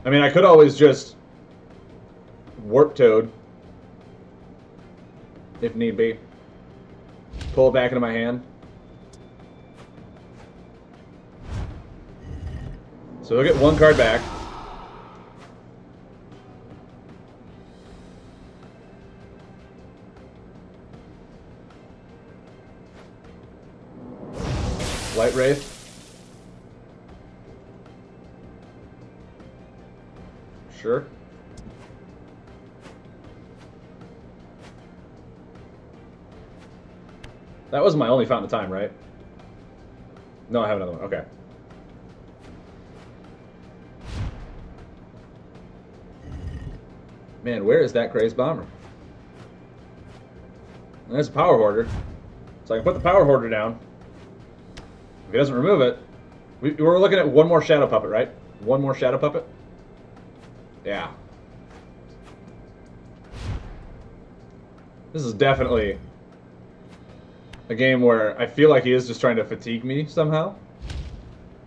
I mean, I could always just Warp Toad, if need be. Pull it back into my hand. So we'll get 1 card back. Light Wraith. Sure. That was my only Fountain of Time, right? No, I have another one. Okay. Man, where is that Crazed Bomber? There's a Power Hoarder. So I can put the Power Hoarder down. If he doesn't remove it, we're looking at 1 more Shadow Puppet, right? 1 more Shadow Puppet? Yeah. This is definitely a game where I feel like he is just trying to fatigue me somehow.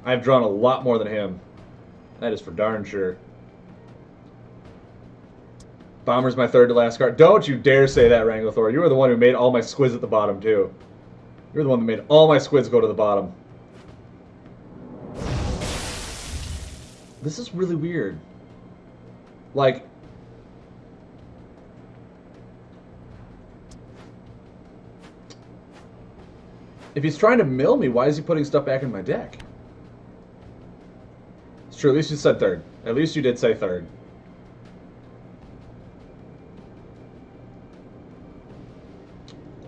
I've drawn a lot more than him. That is for darn sure. Bomber's my 3rd to last card. Don't you dare say that, Wrangler. You were the one who made all my squids at the bottom, too. You're the one that made all my squids go to the bottom. This is really weird. Like, if he's trying to mill me, why is he putting stuff back in my deck? It's true, at least you said 3rd. At least you did say 3rd.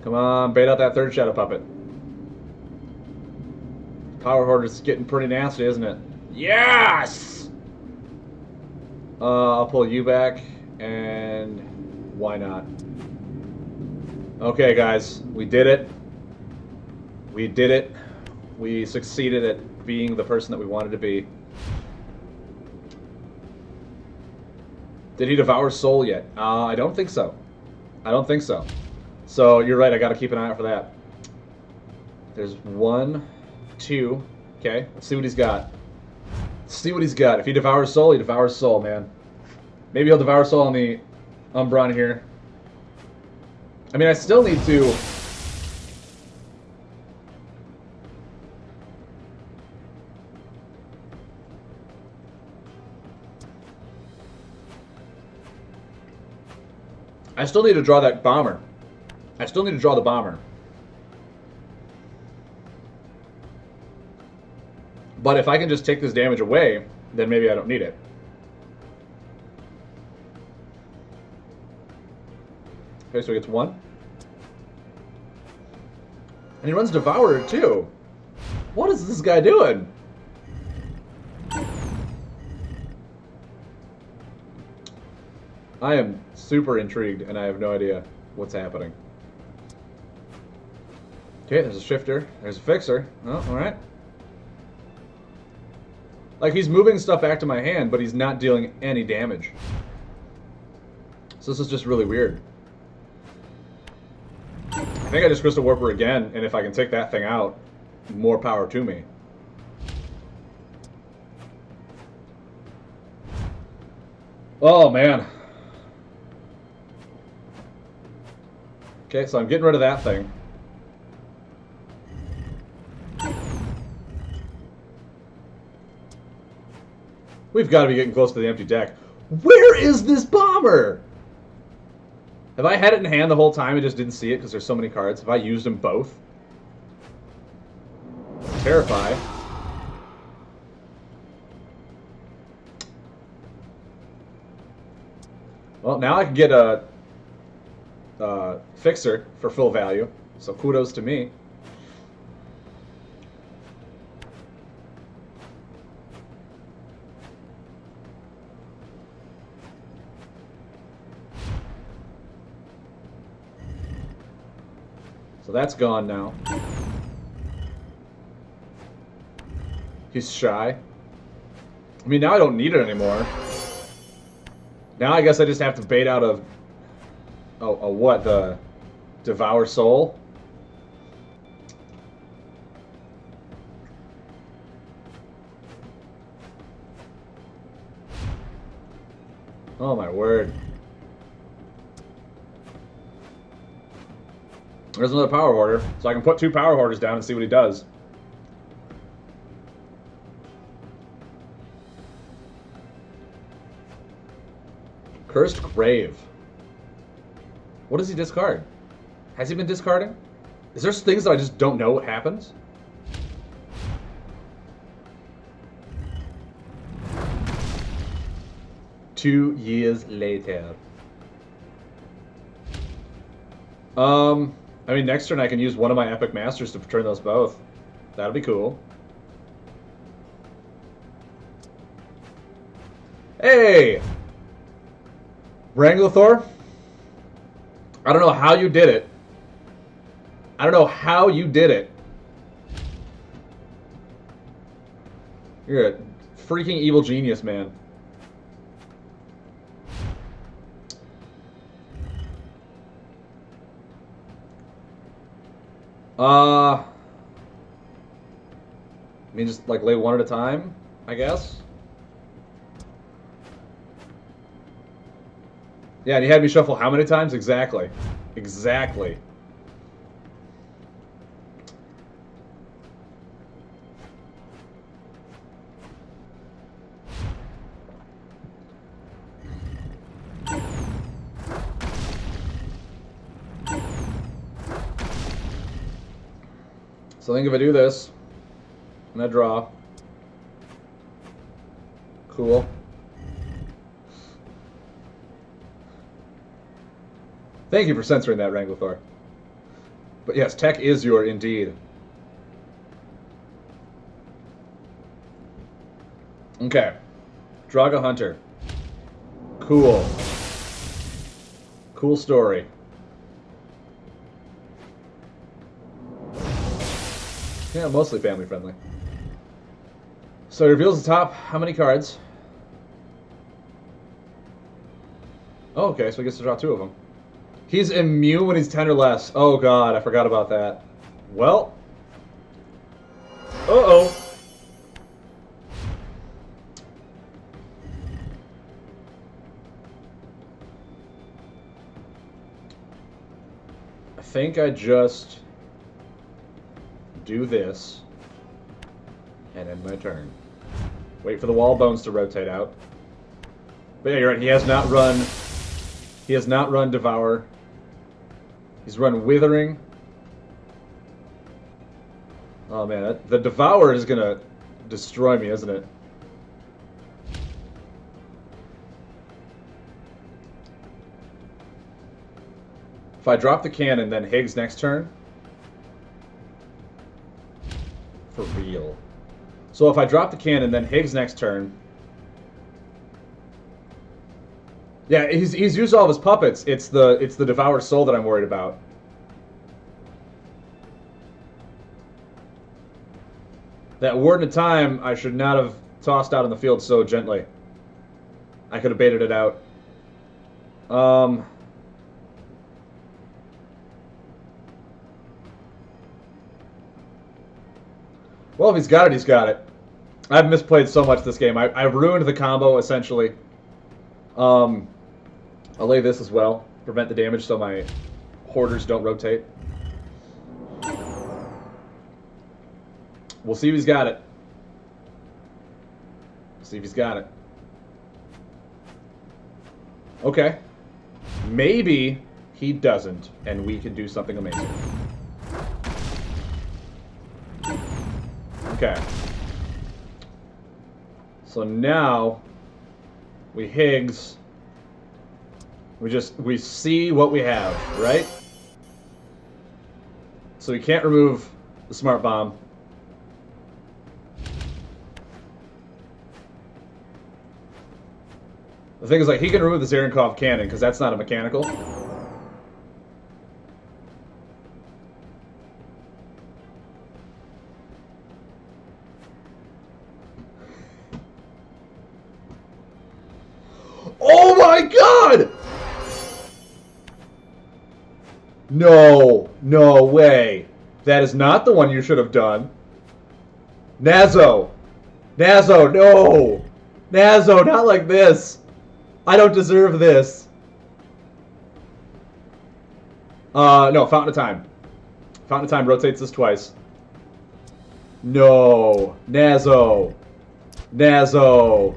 Come on, bait out that 3rd Shadow Puppet. Power Hoarder's getting pretty nasty, isn't it? Yes! I'll pull you back, and why not? Okay, guys, we did it. We did it. We succeeded at being the person that we wanted to be. Did he devour Soul yet? I don't think so. I don't think so. So you're right, I gotta keep an eye out for that. There's 1, 2. Okay, let's see what he's got. Let's see what he's got. If he devours Soul, he devours Soul, man. Maybe he'll devour Soul on the Umbron here. I mean, I still need to... I still need to draw that Bomber. I still need to draw the Bomber. But if I can just take this damage away, then maybe I don't need it. Okay, so he gets 1. And he runs Devourer, too. What is this guy doing? I am super intrigued, and I have no idea what's happening. Okay, there's a Shifter. There's a Fixer. Oh, alright. Like, he's moving stuff back to my hand, but he's not dealing any damage. So this is just really weird. I think I just Crystal Warper again, and if I can take that thing out, more power to me. Oh, man. Okay, so I'm getting rid of that thing. We've got to be getting close to the empty deck. Where is this bomber? Have I had it in hand the whole time and just didn't see it because there's so many cards? Have I used them both? Terrify. Well, now I can get a Fixer for full value, so kudos to me. So that's gone now. He's shy. I mean, now I don't need it anymore. Now I guess I just have to bait out of... Oh, what? The Devour Soul? Oh my word. There's another Power Hoarder, so I can put 2 Power Hoarders down and see what he does. Cursed Grave. What does he discard? Has he been discarding? Is there things that I just don't know what happens? Two years later. I mean, next turn I can use one of my Epic Masters to turn those both. That'll be cool. Hey! Wrangler, I don't know how you did it. I don't know how you did it. You're a freaking evil genius, man. I mean, just like lay one at a time, I guess. Yeah, and you had me shuffle how many times? Exactly. Exactly. So I think if I do this, I'm gonna draw. Cool. Thank you for censoring that, Wrangler. But yes, tech is your indeed. Okay. Draga Hunter. Cool. Cool story. Yeah, mostly family friendly. So he reveals the top. How many cards? Oh, okay, so he gets to draw 2 of them. He's immune when he's 10 or less. Oh god, I forgot about that. Well. Uh-oh. I think I just do this and end my turn. Wait for the wall bones to rotate out. But yeah, you're right. He has not run. He has not run Devour. He's run Withering. Oh man, the Devourer is gonna destroy me, isn't it? If I drop the cannon, then Higgs next turn. So if I drop the cannon, then Higgs next turn. Yeah, he's used all of his puppets. It's the Devoured Soul that I'm worried about. That Warden of Time I should not have tossed out on the field so gently. I could have baited it out. Well, if he's got it, he's got it. I've misplayed so much this game. I've ruined the combo, essentially. I'll lay this as well. Prevent the damage so my hoarders don't rotate. We'll see if he's got it. See if he's got it. Okay. Maybe he doesn't, and we can do something amazing. Okay. So now we Higgs. We see what we have, right? So we can't remove the smart bomb. The thing is, like, he can remove the Zarenkov cannon because that's not a mechanical. Oh my god! No, no way. That is not the one you should have done. Nazo! Nazo, no! Nazo, not like this! I don't deserve this. No, Fountain of Time. Fountain of Time rotates this twice. No. Nazo. Nazo.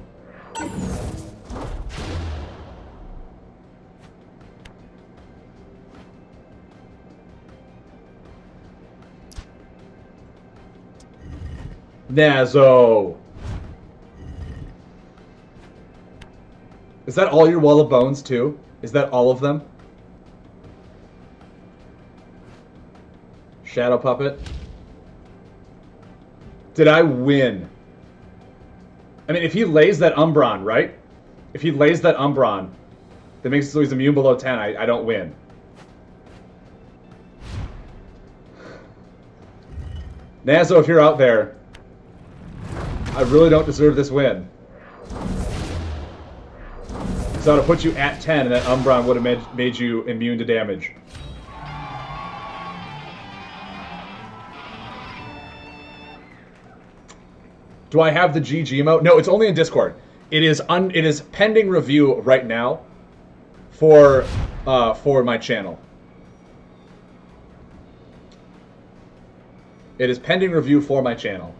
Nazo. Is that all your Wall of Bones, too? Is that all of them? Shadow Puppet. Did I win? I mean, if he lays that Umbron, right? If he lays that Umbron, that makes it so he's immune below 10, I don't win. Nazo, if you're out there, I really don't deserve this win. So I would have put you at 10, and that Umbron would have made you immune to damage. Do I have the GG emote? No, it's only in Discord. It is pending review right now for my channel. It is pending review for my channel.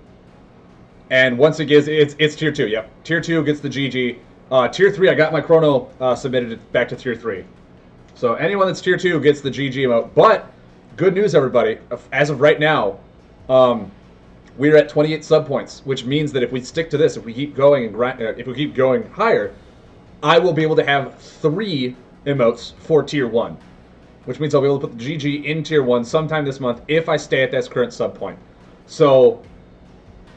And once it gets, it's tier 2. Yep, tier 2 gets the GG. Tier 3, I got my chrono submitted back to tier 3. So anyone that's tier 2 gets the GG emote. But good news, everybody. As of right now, we're at 28 sub points, which means that if we stick to this, if we keep going and if we keep going higher, I will be able to have 3 emotes for tier 1, which means I'll be able to put the GG in tier 1 sometime this month if I stay at this current sub point. So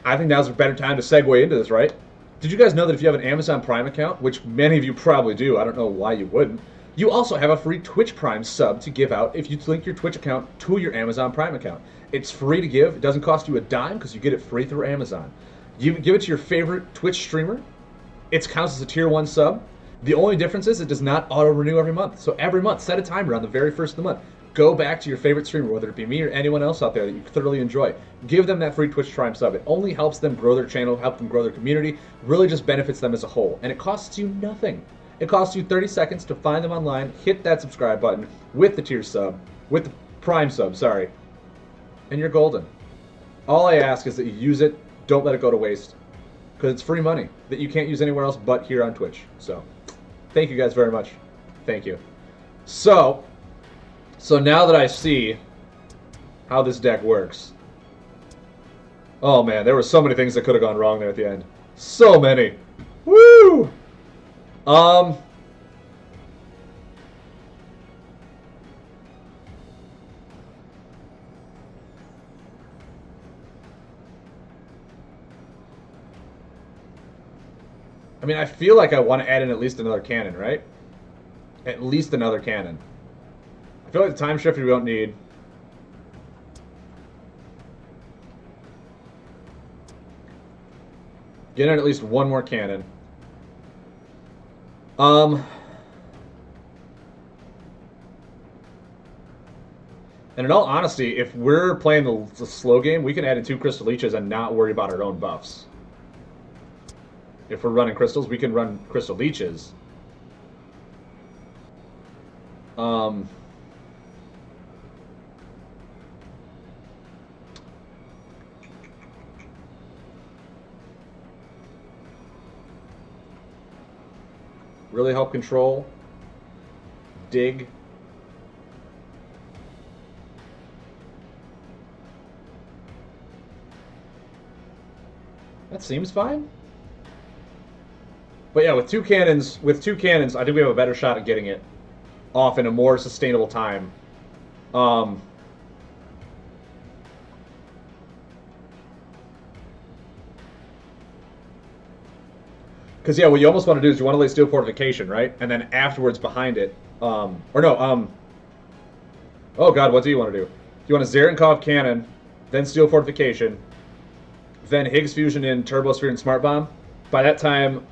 I think now's a better time to segue into this, right? Did you guys know that if you have an Amazon Prime account, which many of you probably do, I don't know why you wouldn't, you also have a free Twitch Prime sub to give out if you link your Twitch account to your Amazon Prime account. It's free to give. It doesn't cost you a dime because you get it free through Amazon. You give it to your favorite Twitch streamer. It counts as a tier 1 sub. The only difference is it does not auto-renew every month. So every month, set a timer on the very first of the month. Go back to your favorite streamer, whether it be me or anyone else out there that you thoroughly enjoy. Give them that free Twitch Prime sub. It only helps them grow their channel, help them grow their community, really just benefits them as a whole. And it costs you nothing. It costs you 30 seconds to find them online, hit that subscribe button with the tier sub, with the Prime sub, sorry, and you're golden. All I ask is that you use it, don't let it go to waste, because it's free money that you can't use anywhere else but here on Twitch. So, thank you guys very much. Thank you. So now that I see how this deck works, oh man, there were so many things that could have gone wrong there at the end. So many. Woo! mean, I feel like I want to add in at least another cannon, right? At least another cannon. I feel like the time shifter we don't need. Get in at least one more cannon. And in all honesty, if we're playing the slow game, we can add in 2 Crystal Leeches and not worry about our own buffs. If we're running crystals, we can run Crystal Leeches. Really help control. Dig. That seems fine. But yeah, with two cannons, I think we have a better shot at getting it off in a more sustainable time. Because yeah, what you almost want to do is you want to lay steel fortification, right? And then afterwards behind it, oh god, what do you want to do? You want a Zarenkov cannon, then steel fortification, then Higgs fusion in Turbosphere and Smart Bomb. By that time,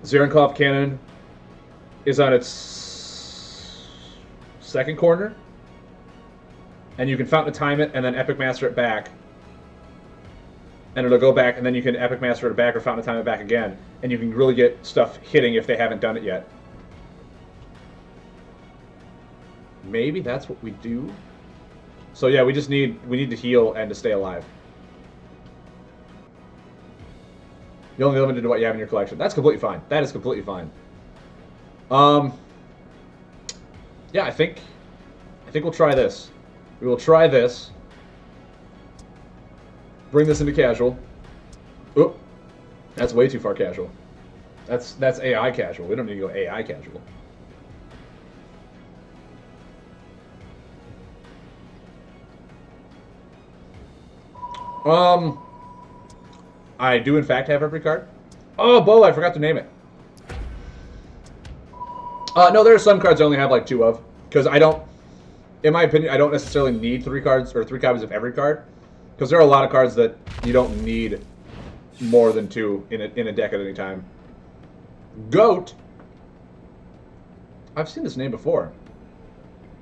Zarenkov cannon is on its second corner, and you can Fountain of Time it and then Epic Master it back, and it'll go back, and then you can Epic Master it back or Fountain of Time it back again, and you can really get stuff hitting if they haven't done it yet. Maybe that's what we do. So yeah, we need to heal and to stay alive. You're only limited to what you have in your collection. That's completely fine. That is completely fine. Yeah, I think we'll try this. We will try this. Bring this into casual. Oop. That's way too far casual. That's AI casual. We don't need to go AI casual. I do in fact have every card. Oh, Bo, I forgot to name it. No, there are some cards I only have like 2 of. Because I don't, in my opinion, I don't necessarily need 3 cards or 3 copies of every card. Because there are a lot of cards that you don't need more than 2 in a deck at any time. Goat. I've seen this name before.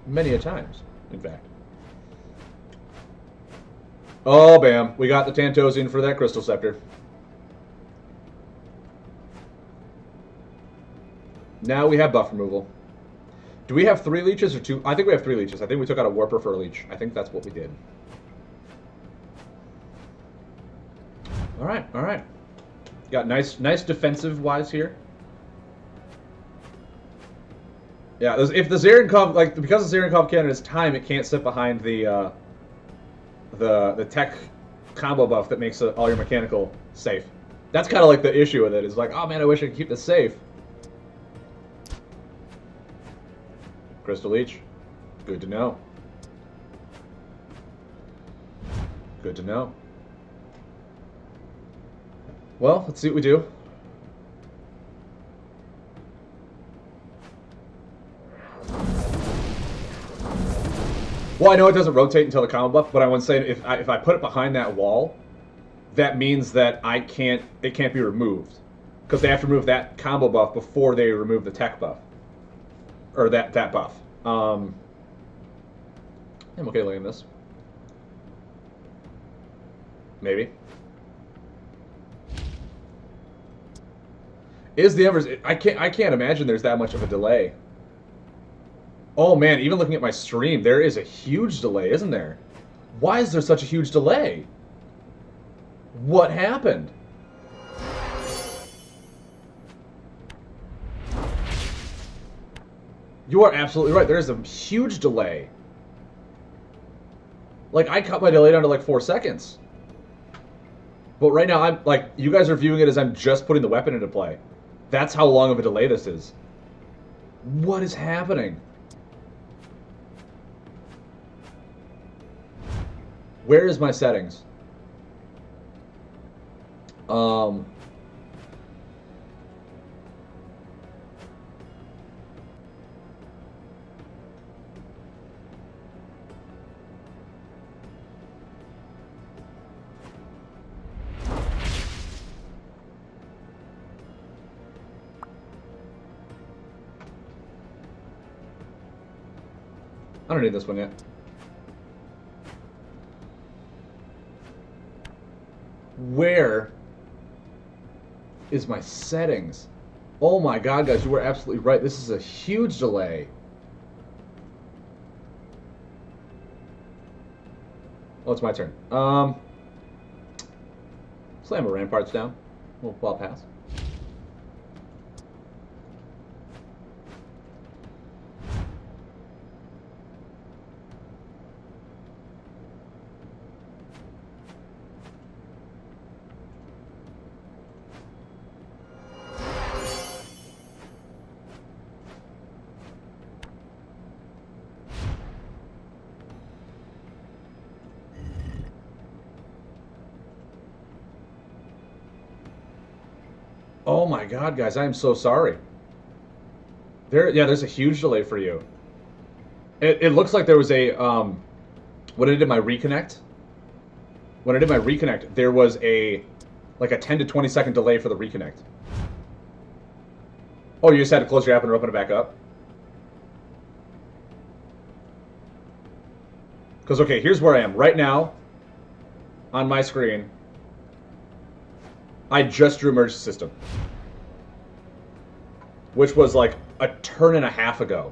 Many a times, in fact. Oh, bam. We got the Tantosian for that Crystal Scepter. Now we have buff removal. Do we have 3 leeches or 2? I think we have 3 leeches. I think we took out a Warper for a leech. I think that's what we did. Alright, alright. Got nice defensive-wise here. Yeah, if the Zarenkov, like, because the Zarenkov cannon is time, it can't sit behind the tech combo buff that makes all your mechanical safe. That's kind of like the issue with it. Is like, oh man, I wish I could keep this safe. Crystal Leech. Good to know. Good to know. Well, let's see what we do. Well, I know it doesn't rotate until the combo buff, but I was saying if I put it behind that wall, that means that it can't be removed. Because they have to remove that combo buff before they remove the tech buff. Or that buff. I'm okay looking at this. Maybe. Is the Embers... I can't imagine there's that much of a delay. Oh man, even looking at my stream, there is a huge delay, isn't there? Why is there such a huge delay? What happened? You are absolutely right. There is a huge delay. Like, I cut my delay down to like 4 seconds. But right now, I'm like, you guys are viewing it as I'm just putting the weapon into play. That's how long of a delay this is. What is happening? Where is my settings? I don't need this one yet. Where is my settings? Oh my god, guys, you were absolutely right. This is a huge delay. Oh, it's my turn. Slam a ramparts down. We'll ball pass. Oh my god, guys, I am so sorry. There's a huge delay for you. It looks like there was a, when I did my reconnect, there was like a 10 to 20 second delay for the reconnect. Oh, you just had to close your app and open it back up? Because, okay, here's where I am. Right now, on my screen, I just drew Merge System, which was like a turn and a half ago.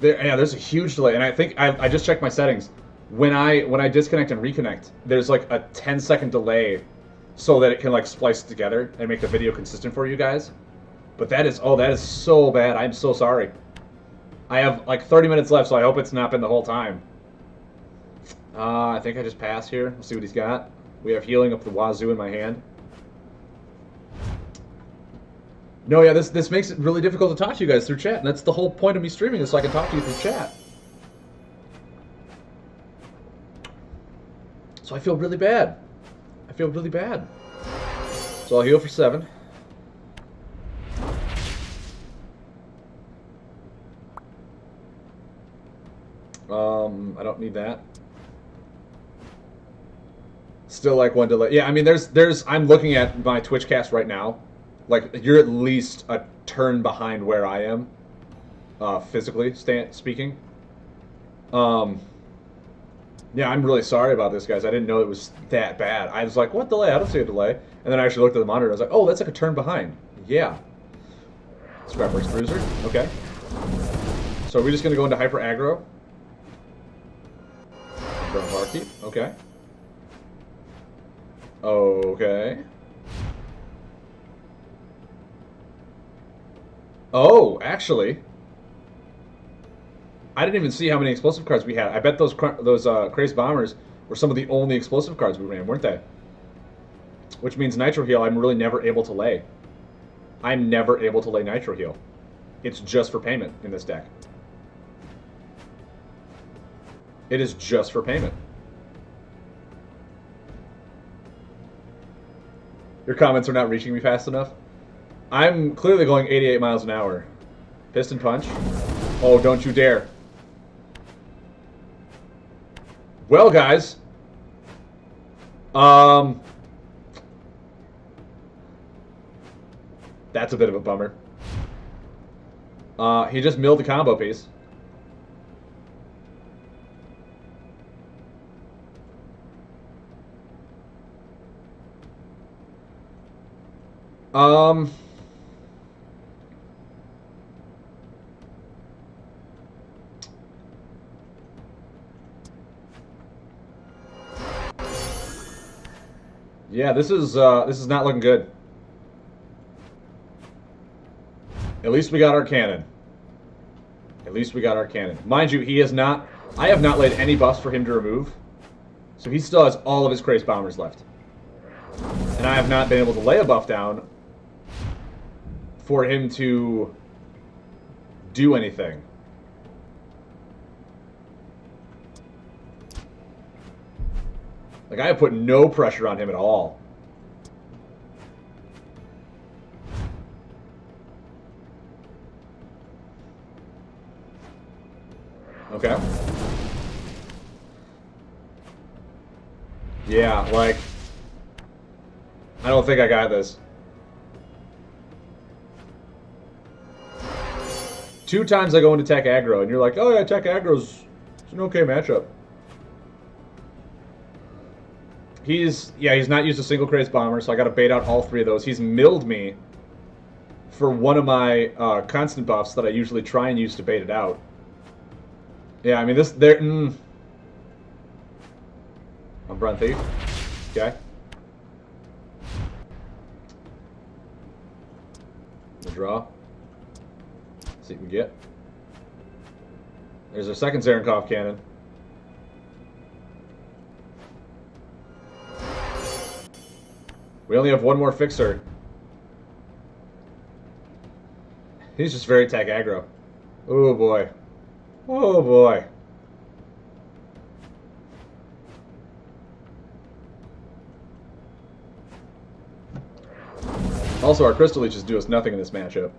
There's a huge delay, and I think I just checked my settings. When I disconnect and reconnect, there's like a 10-second delay, so that it can like splice together and make the video consistent for you guys. But that is so bad. I'm so sorry. I have like 30 minutes left, so I hope it's not been the whole time. I think I just pass here. We'll see what he's got. We have healing up the wazoo in my hand. No, yeah, this makes it really difficult to talk to you guys through chat, and that's the whole point of me streaming, is so I can talk to you through chat. So I feel really bad. I feel really bad. So I'll heal for 7. I don't need that. Still like 1 delay. Yeah, I mean, I'm looking at my Twitch cast right now. Like, you're at least a turn behind where I am, physically speaking. Yeah, I'm really sorry about this, guys. I didn't know it was that bad. I was like, what delay? I don't see a delay. And then I actually looked at the monitor. I was like, oh, that's like a turn behind. Yeah. Scrapworks Bruiser. Okay. So are we just going to go into Hyper Aggro? Barkeep. Okay. Okay. Oh, actually, I didn't even see how many explosive cards we had. I bet those Crazed Bombers were some of the only explosive cards we ran, weren't they? Which means Nitro Heal I'm really never able to lay. I'm never able to lay Nitro Heal. It's just for payment in this deck. It is just for payment. Your comments are not reaching me fast enough. I'm clearly going 88 miles an hour. Piston Punch. Oh, don't you dare. Well, guys. That's a bit of a bummer. He just milled the combo piece. Yeah, this is not looking good. At least we got our cannon. At least we got our cannon. Mind you, he has not... I have not laid any buffs for him to remove. So he still has all of his Crazed Bombers left. And I have not been able to lay a buff down for him to do anything. Like, I have put no pressure on him at all. Okay. Yeah, like, I don't think I got this. 2 times I go into tech aggro, and you're like, oh yeah, tech aggro's it's an okay matchup. He's not used a single crazed bomber, so I got to bait out all 3 of those. He's milled me for one of my constant buffs that I usually try and use to bait it out. Yeah, I mean I'm Brunt Thief. Okay. We'll draw. See what we get. There's our second Zarenkov cannon. We only have 1 more fixer. He's just very tech aggro. Oh boy. Oh boy. Also, our Crystal Leeches do us nothing in this matchup.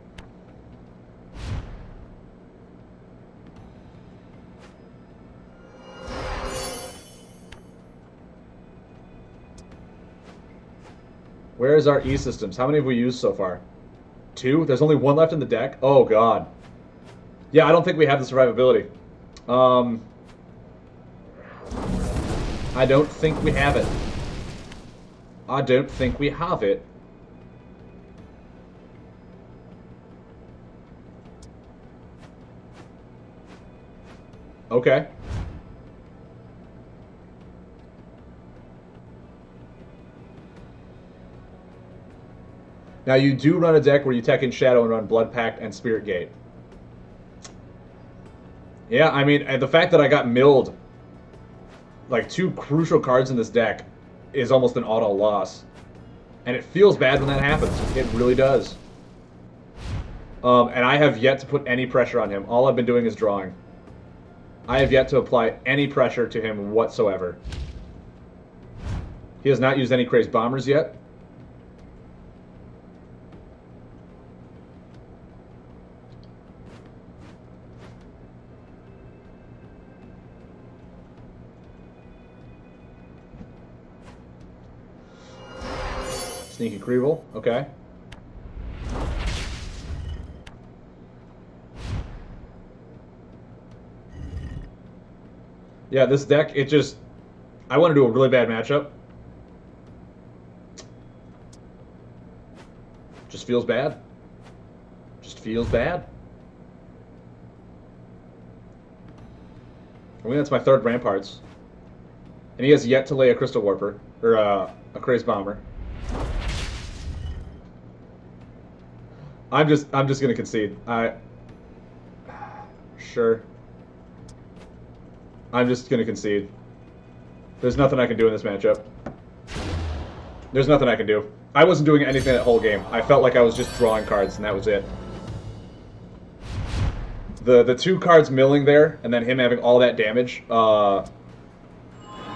Where is our E-Systems? How many have we used so far? 2? There's only 1 left in the deck? Oh, God. Yeah, I don't think we have the survivability. I don't think we have it. I don't think we have it. Okay. Now you do run a deck where you tech in Shadow and run Blood Pact and Spirit Gate. Yeah, I mean, the fact that I got milled, like 2 crucial cards in this deck, is almost an auto loss. And it feels bad when that happens. It really does. And I have yet to put any pressure on him. All I've been doing is drawing. I have yet to apply any pressure to him whatsoever. He has not used any Crazed Bombers yet. Sneaky Creeble, okay. Yeah, this deck, it just... I want to do a really bad matchup. Just feels bad. Just feels bad. I mean, that's my 3rd Ramparts. And he has yet to lay a Crystal Warper, or a Crazed Bomber. I'm just gonna concede. Sure. I'm just gonna concede. There's nothing I can do in this matchup. There's nothing I can do. I wasn't doing anything that whole game. I felt like I was just drawing cards, and that was it. The 2 cards milling there, and then him having all that damage,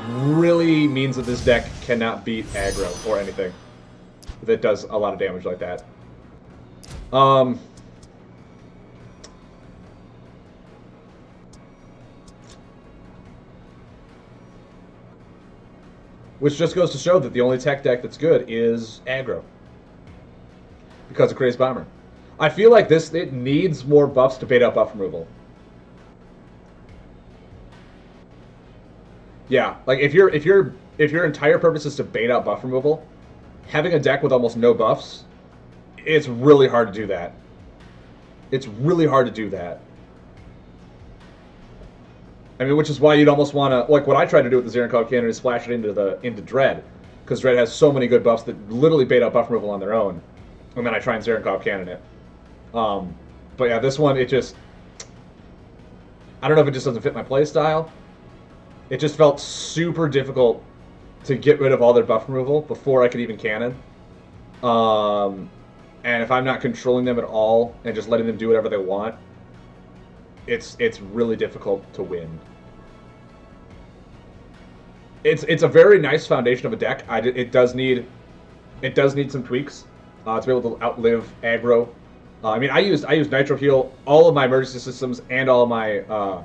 really means that this deck cannot beat aggro or anything that does a lot of damage like that. Which just goes to show that the only tech deck that's good is aggro. Because of Crazed Bomber. I feel like it needs more buffs to bait out buff removal. Yeah, like if your entire purpose is to bait out buff removal, having a deck with almost no buffs, it's really hard to do that. It's really hard to do that. I mean, which is why you'd almost want to, like what I tried to do with the Zarenkov cannon is splash it into Dread, because Dread has so many good buffs that literally bait out buff removal on their own, and then I try and Zarenkov cannon it. But yeah, this one, it just, I don't know if it just doesn't fit my playstyle. It just felt super difficult to get rid of all their buff removal before I could even cannon. And if I'm not controlling them at all and just letting them do whatever they want, it's really difficult to win. It's a very nice foundation of a deck. It does need some tweaks to be able to outlive aggro. I mean, I used Nitro Heal, all of my emergency systems, and all of my. I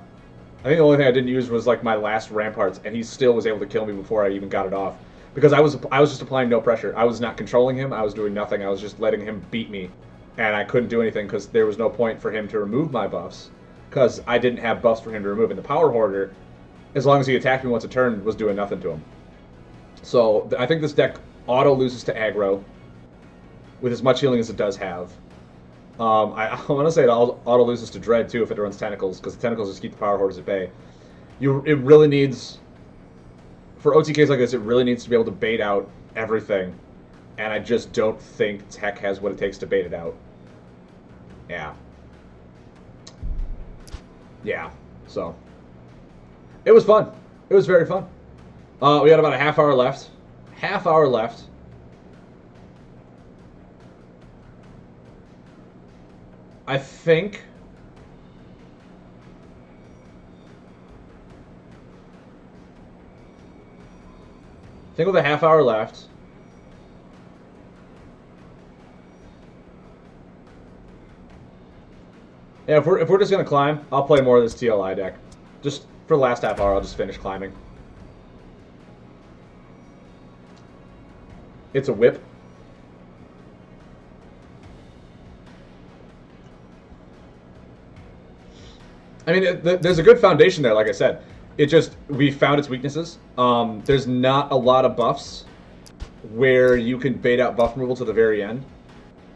think the only thing I didn't use was like my last Ramparts, and he still was able to kill me before I even got it off, because I was just applying no pressure. I was not controlling him. I was doing nothing. I was just letting him beat me and I couldn't do anything because there was no point for him to remove my buffs because I didn't have buffs for him to remove. And the Power Hoarder, as long as he attacked me once a turn, was doing nothing to him. So I think this deck auto loses to aggro with as much healing as it does have. I want to say it auto loses to Dread too if it runs Tentacles, because the Tentacles just keep the Power Hoarders at bay. It really needs, for OTKs like this, it really needs to be able to bait out everything, and I just don't think Tech has what it takes to bait it out. Yeah. So it was fun. It was very fun. We had about a half hour left. I think with a half hour left, yeah, if we're just gonna climb, I'll play more of this TLI deck. Just for the last half hour, I'll just finish climbing. It's a whip. I mean, there's a good foundation there, like I said. It just, we found its weaknesses. There's not a lot of buffs where you can bait out buff removal to the very end.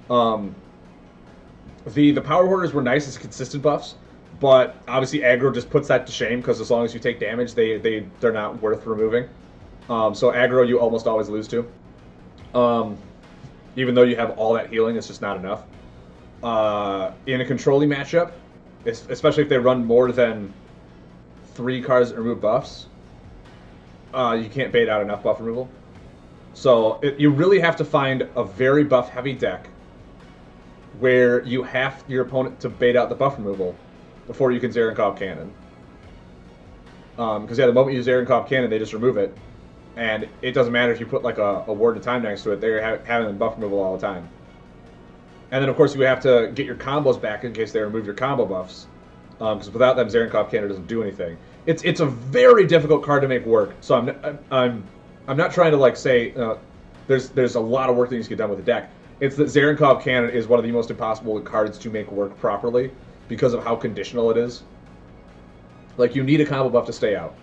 The Power Hoarders were nice as consistent buffs, but obviously aggro just puts that to shame, because as long as you take damage, they're not worth removing. So aggro you almost always lose to. Even though you have all that healing, it's just not enough. In a controlling matchup, especially if they run more than 3 cards that remove buffs, you can't bait out enough buff removal. So you really have to find a very buff-heavy deck where you have your opponent to bait out the buff removal before you can Zarenkov Cannon. Because, yeah, the moment you Zarenkov Cannon, they just remove it. And it doesn't matter if you put, like, a Ward of Time next to it. They're having buff removal all the time. And then, of course, you have to get your combos back in case they remove your combo buffs. Because without them, Zarenkov Cannon doesn't do anything. It's a very difficult card to make work. So I'm not trying to, like, say there's a lot of work that needs to get done with the deck. It's that Zarenkov Cannon is one of the most impossible cards to make work properly because of how conditional it is. Like, you need a combo buff to stay out.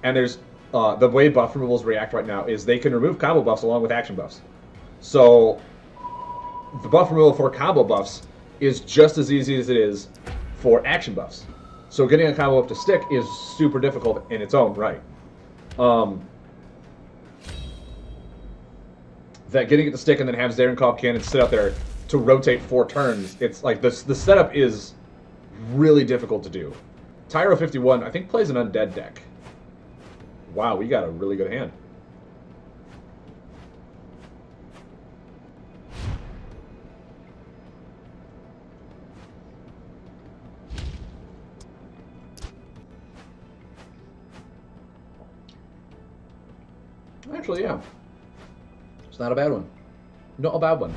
And there's the way buff removals react right now is they can remove combo buffs along with action buffs. So the buff removal for combo buffs is just as easy as it is for action buffs. So getting a combo buff to stick is super difficult in its own right. That getting it to stick and then have Zarenkov Cannon sit out there to rotate 4 turns, it's like the setup is really difficult to do. Tyro 51, I think, plays an undead deck. Wow, we got a really good hand. Actually, yeah. It's not a bad one. Not a bad one.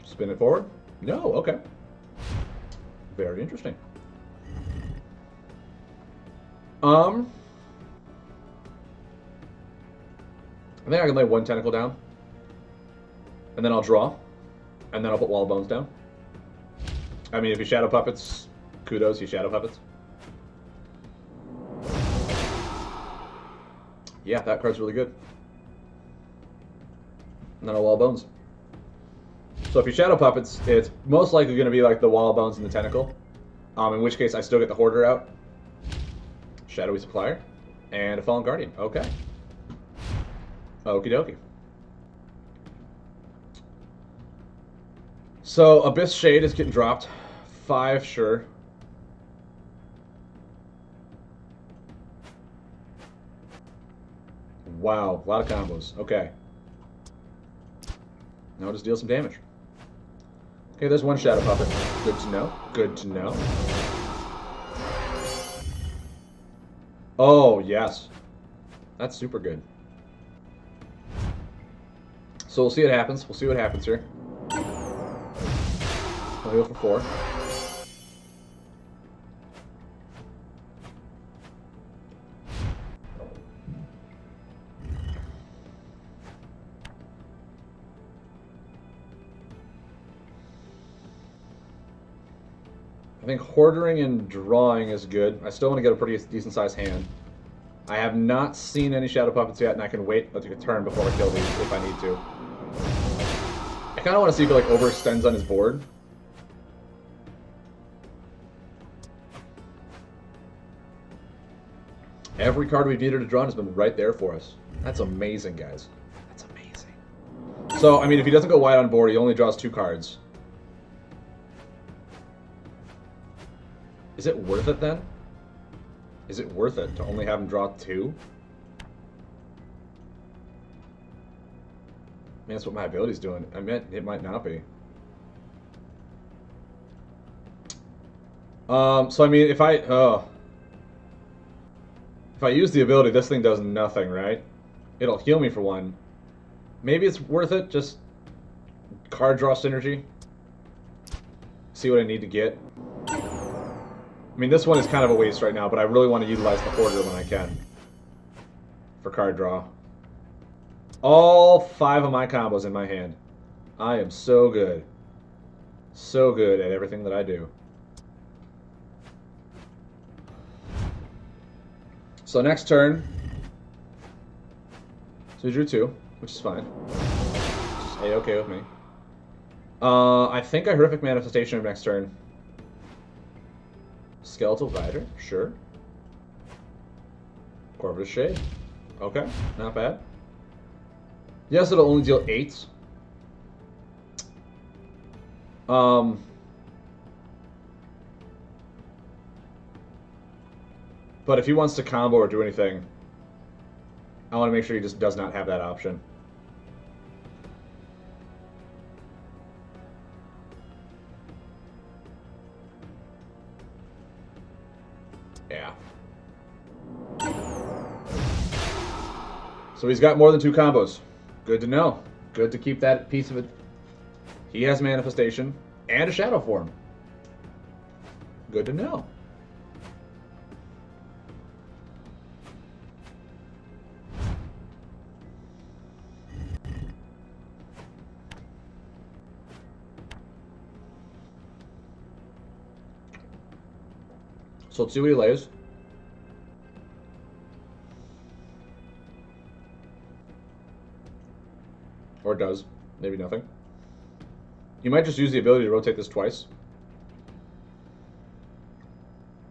Spin it forward? No, okay. Very interesting. I think I can lay 1 tentacle down. And then I'll draw. And then I'll put Wall of Bones down. I mean, if you Shadow Puppets, kudos, you Shadow Puppets. Yeah, that card's really good. And then I'll Wall of Bones. So if you Shadow Puppets, it's most likely going to be like the Wall of Bones and the Tentacle. In which case, I still get the Hoarder out. Shadowy Supplier. And a Fallen Guardian. Okay. Okie dokie. So, Abyss Shade is getting dropped. 5, sure. Wow, a lot of combos. Okay. Now just deal some damage. Okay, there's 1 Shadow Puppet. Good to know. Good to know. Oh, yes. That's super good. So we'll see what happens. We'll see what happens here. I'll heal for 4. think hoarding and drawing is good. I still want to get a pretty decent sized hand. I have not seen any shadow puppets yet, and I can wait a turn before I kill these if I need to. I kind of want to see if it like overextends on his board. Every card we've needed to draw has been right there for us. That's amazing, guys. That's amazing. So, I mean, if he doesn't go wide on board, he only draws 2 cards. Is it worth it, then? Is it worth it to only have him draw 2? I mean, that's what my ability's doing. I mean, it might not be. So, I mean, if I use the ability, this thing does nothing, right? It'll heal me for 1. Maybe it's worth it, just card draw synergy. See what I need to get. I mean, this one is kind of a waste right now, but I really want to utilize the Hoarder when I can. For card draw. All 5 of my combos in my hand. I am so good. So good at everything that I do. So next turn, so we drew 2, which is fine. Just A-okay with me. I think I Horrific Manifestation of next turn. Skeletal Rider, sure. Corvus Shade, okay, not bad. Yes, it'll only deal 8. But if he wants to combo or do anything, I want to make sure he just does not have that option. Yeah. So he's got more than 2 combos. Good to know. Good to keep that piece of it. He has Manifestation and a Shadow Form. Good to know. So let's see what he lays. Or does. Maybe nothing. You might just use the ability to rotate this twice.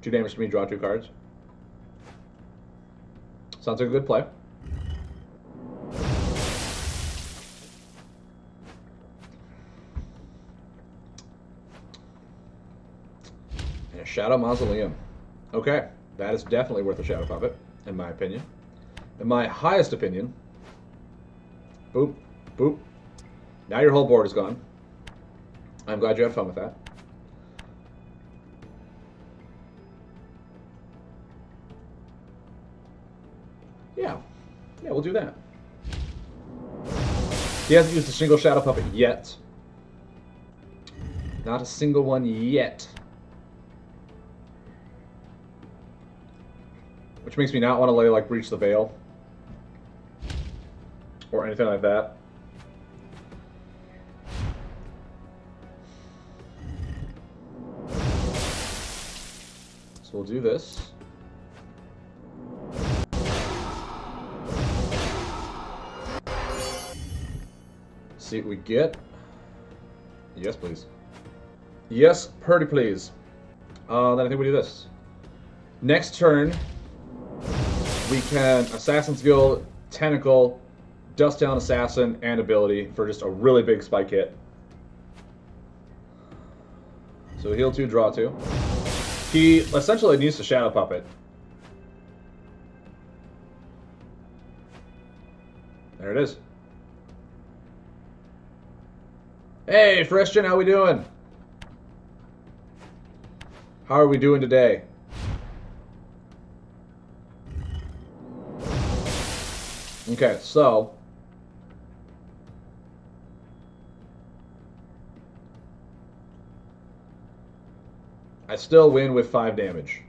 2 damage to me, draw 2 cards. Sounds like a good play. And a Shadow Mausoleum. Okay, that is definitely worth a Shadow Puppet, in my opinion. In my highest opinion, boop, boop. Now your whole board is gone. I'm glad you had fun with that. Yeah, we'll do that. He hasn't used a single Shadow Puppet yet. Not a single one yet. Which makes me not want to lay like Breach the Veil. Or anything like that. So we'll do this. See what we get. Yes, please. Yes, pretty please. Then I think we do this. Next turn, we can Assassin's Guild, Tentacle, Dust Down Assassin, and ability for just a really big spike hit. So heal 2, draw 2. He essentially needs to Shadow Puppet. There it is. Hey, Christian, how we doing? How are we doing today? Okay, so I still win with 5 damage.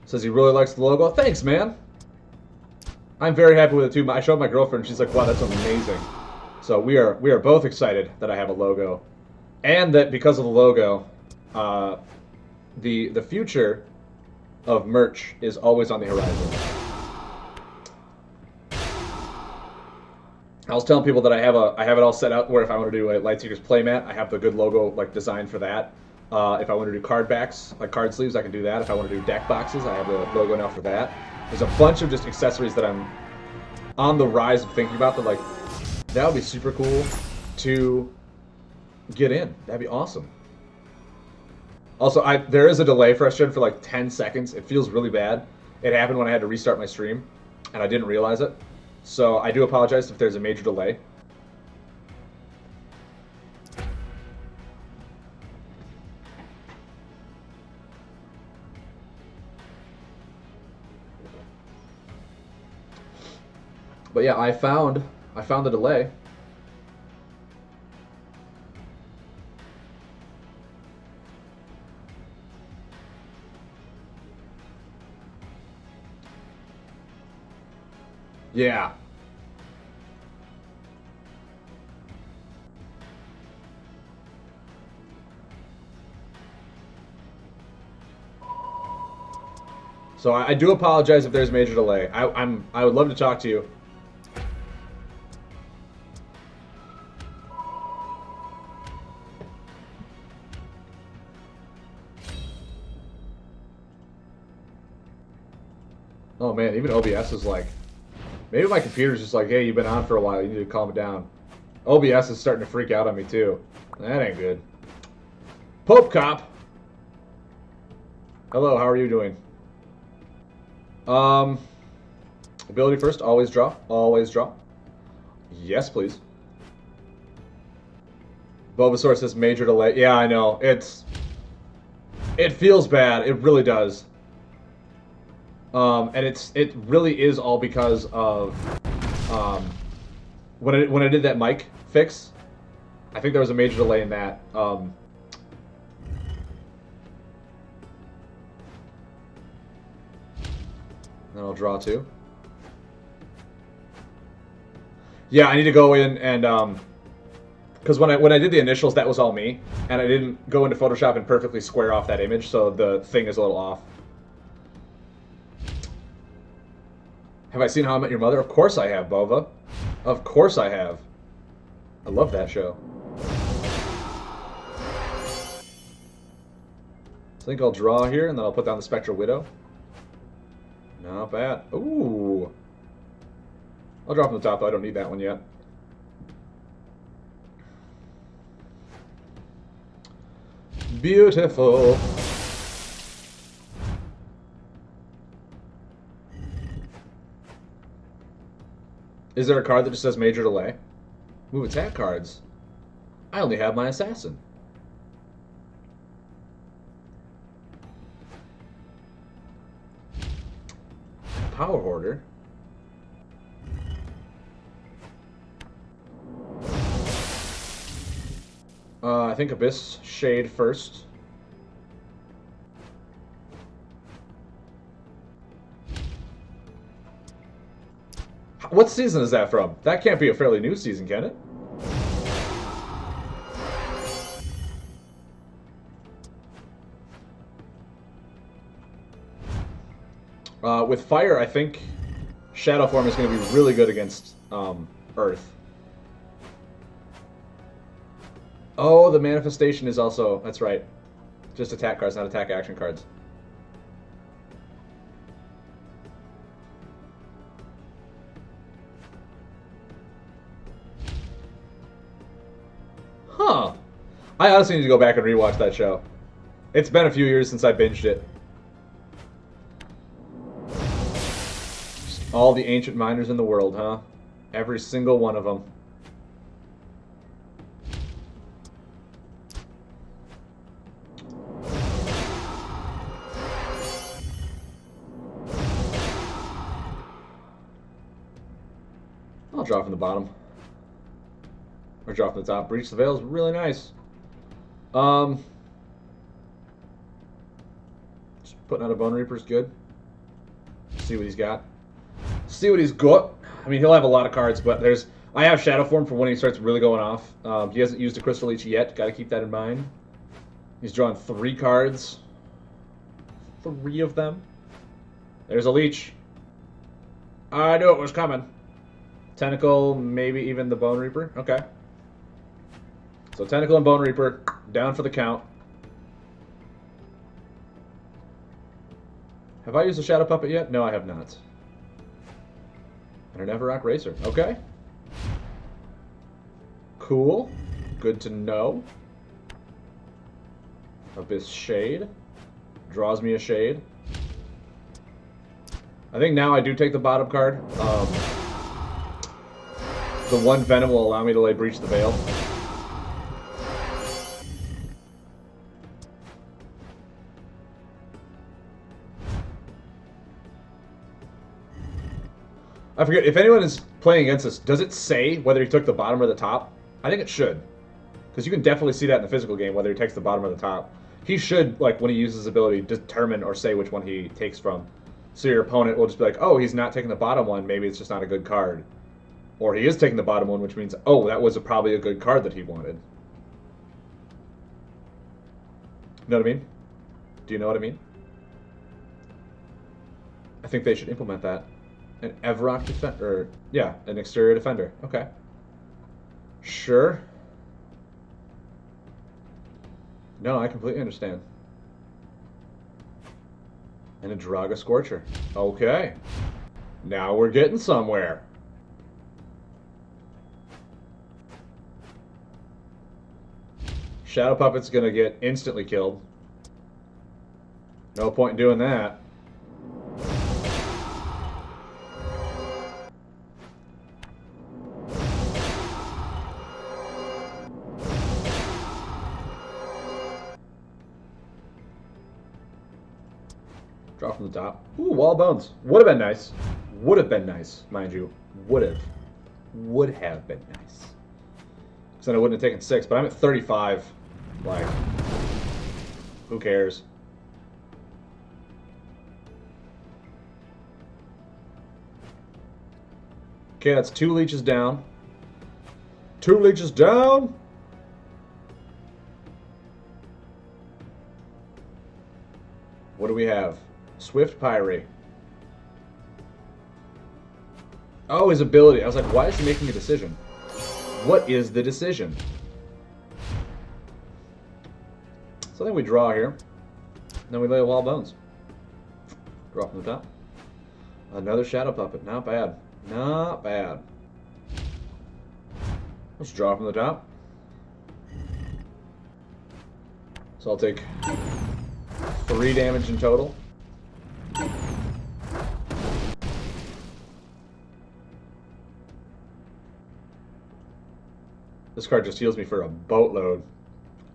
Says he really likes the logo. Thanks, man. I'm very happy with it too. I showed my girlfriend. She's like, "Wow, that's amazing." So we are both excited that I have a logo, and that because of the logo, The future of merch is always on the horizon. I was telling people that I have it all set up where if I want to do a Lightseekers playmat, I have the good logo like designed for that. If I want to do card backs, like card sleeves, I can do that. If I want to do deck boxes, I have the logo now for that. There's a bunch of just accessories that I'm on the rise of thinking about that like that would be super cool to get in. That'd be awesome. Also, there is a delay for us for like 10 seconds. It feels really bad. It happened when I had to restart my stream, and I didn't realize it. So I do apologize if there's a major delay. But yeah, I found the delay. Yeah. So I do apologize if there's a major delay. I would love to talk to you. Oh man, even OBS is like, maybe my computer's just like, hey, you've been on for a while, you need to calm it down. OBS is starting to freak out on me too. That ain't good. Pope Cop. Hello, how are you doing? Ability first, always draw. Always draw. Yes, please. Bulbasaur says major delay. Yeah, I know. It feels bad. It really does. And it really is all because of when I did that mic fix. I think there was a major delay in that. Then I'll draw two. Yeah, I need to go in and because when I did the initials, that was all me, and I didn't go into Photoshop and perfectly square off that image, so the thing is a little off. Have I seen How I Met Your Mother? Of course I have, Bova. Of course I have. I love that show. I think I'll draw here, and then I'll put down the Spectral Widow. Not bad. Ooh. I'll draw from the top, though. I don't need that one yet. Beautiful. Is there a card that just says major delay? Move attack cards. I only have my assassin. Power Hoarder. I think Abyss Shade first. What season is that from? That can't be a fairly new season, can it? With fire, I think Shadow Form is going to be really good against Earth. Oh, the Manifestation is also... That's right. Just attack cards, not attack action cards. Huh. I honestly need to go back and rewatch that show. It's been a few years since I binged it. All the ancient miners in the world, huh? Every single one of them. I'll draw from the bottom. Or draw from the top. Breach the Veil is really nice. Just putting out a Bone Reaper is good. See what he's got. See what he's got. I mean, he'll have a lot of cards, but I have Shadow Form for when he starts really going off. He hasn't used a Crystal Leech yet. Got to keep that in mind. He's drawing 3 cards. 3 of them. There's a leech. I knew it was coming. Tentacle, maybe even the Bone Reaper. Okay. So Tentacle and Bone Reaper down for the count. Have I used a Shadow Puppet yet? No, I have not. And an Everrock Racer. Okay. Cool. Good to know. Abyss Shade. Draws me a Shade. I think now I do take the bottom card. The 1 Venom will allow me to lay Breach the Veil. I forget, if anyone is playing against us, does it say whether he took the bottom or the top? I think it should. Because you can definitely see that in the physical game, whether he takes the bottom or the top. He should, like, when he uses his ability, determine or say which one he takes from. So your opponent will just be like, oh, he's not taking the bottom one, maybe it's just not a good card. Or he is taking the bottom one, which means, oh, that was probably a good card that he wanted. You know what I mean? Do you know what I mean? I think they should implement that. An Everrock defender, yeah, an exterior defender. Okay. Sure. No, I completely understand. And a Draga Scorcher. Okay. Now we're getting somewhere. Shadow Puppet's gonna get instantly killed. No point in doing that. Draw from the top. Ooh, Wall of Bones. Would have been nice. Would have been nice, mind you. Would have. Would have been nice. Because then I wouldn't have taken 6, but I'm at 35. Like, who cares? Okay, that's 2 leeches down. 2 leeches down! What do we have? Swift Pyre. Oh, his ability. I was like, why is he making a decision? What is the decision? So then we draw here. Then we lay a Wall of Bones. Draw from the top. Another Shadow Puppet. Not bad. Not bad. Let's draw from the top. So I'll take 3 damage in total. This card just heals me for a boatload.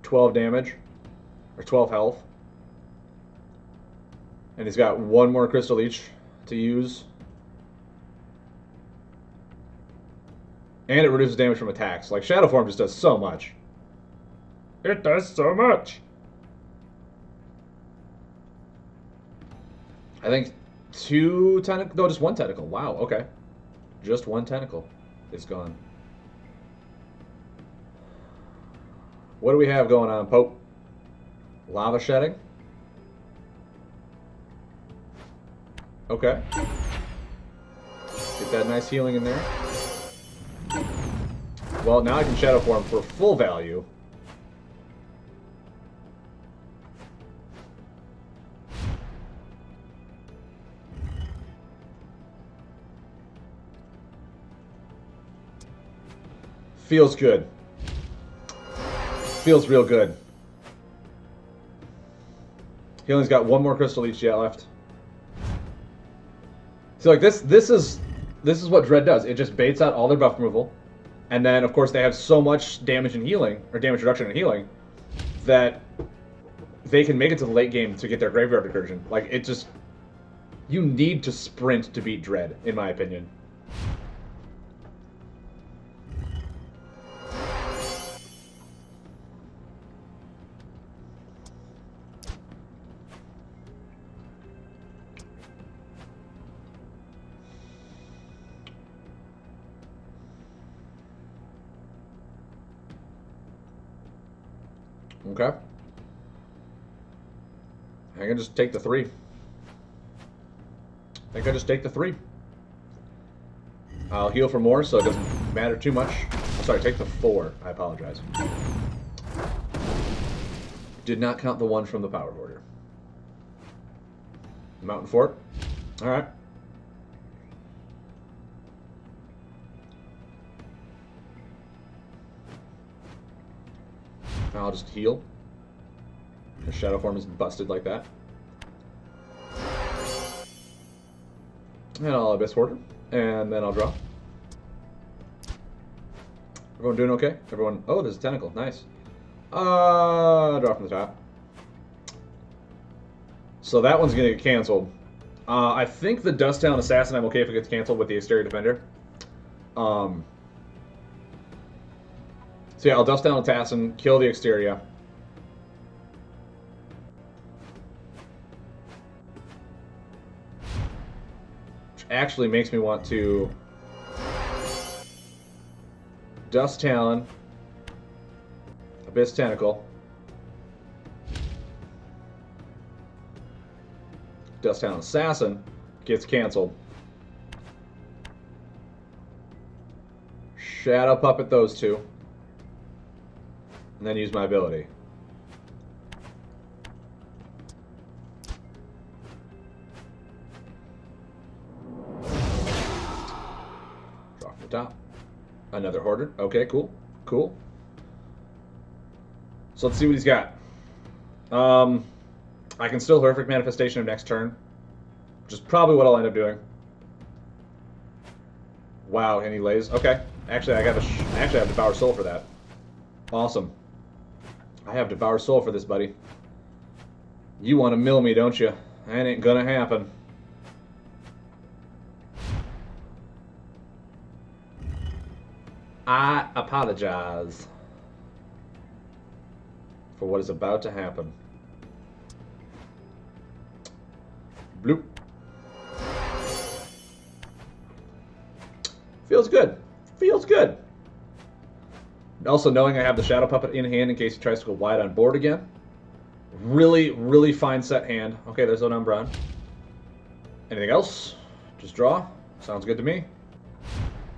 12 damage. Or 12 health. And he's got 1 more Crystal Leech to use. And it reduces damage from attacks. Like, Shadow Form just does so much. It does so much! I think 2 tentacles. No, just 1 tentacle. Wow, okay. Just 1 tentacle is gone. What do we have going on, Pope? Lava shedding? Okay. Get that nice healing in there. Well, now I can Shadow Form for full value. Feels good. Feels real good. Healing's got 1 more Crystal Leech yet left. So like this is what Dread does. It just baits out all their buff removal. And then of course they have so much damage and healing, or damage reduction and healing, that they can make it to the late game to get their graveyard recursion. Like it just, you need to sprint to beat Dread, in my opinion. Okay. think I just take the 3. I think I just take the 3. I'll heal for more, so it doesn't matter too much. I'm sorry, take the 4. I apologize. Did not count the 1 from the power order. Mountain Fort. Alright. I'll just heal. The Shadow Form is busted like that. And I'll Abyss Hoarder. And then I'll draw. Everyone doing okay? Everyone... Oh, there's a tentacle. Nice. Draw from the top. So that one's going to get canceled. I think the Dusttown Assassin, I'm okay if it gets canceled with the Exterior Defender. So yeah, I'll Dusttown Assassin, kill the Exterior. Which actually makes me want to Dust Talon, Abyss Tentacle, Dust Talon Assassin gets canceled. Shadow Puppet those two. And then use my ability. Draw from the top. Another Hoarder. Okay, cool. Cool. So let's see what he's got. I can still Horrific Manifestation of next turn, which is probably what I'll end up doing. Wow, and he lays. Okay. Actually, I have Devour Soul for that. Awesome. I have Devour Soul for this, buddy. You want to mill me, don't you? That ain't gonna happen. I apologize for what is about to happen. Bloop. Feels good. Feels good. Also, knowing I have the Shadow Puppet in hand in case he tries to go wide on board again. Really, really fine set hand. Okay, there's an Umbron. Anything else? Just draw. Sounds good to me.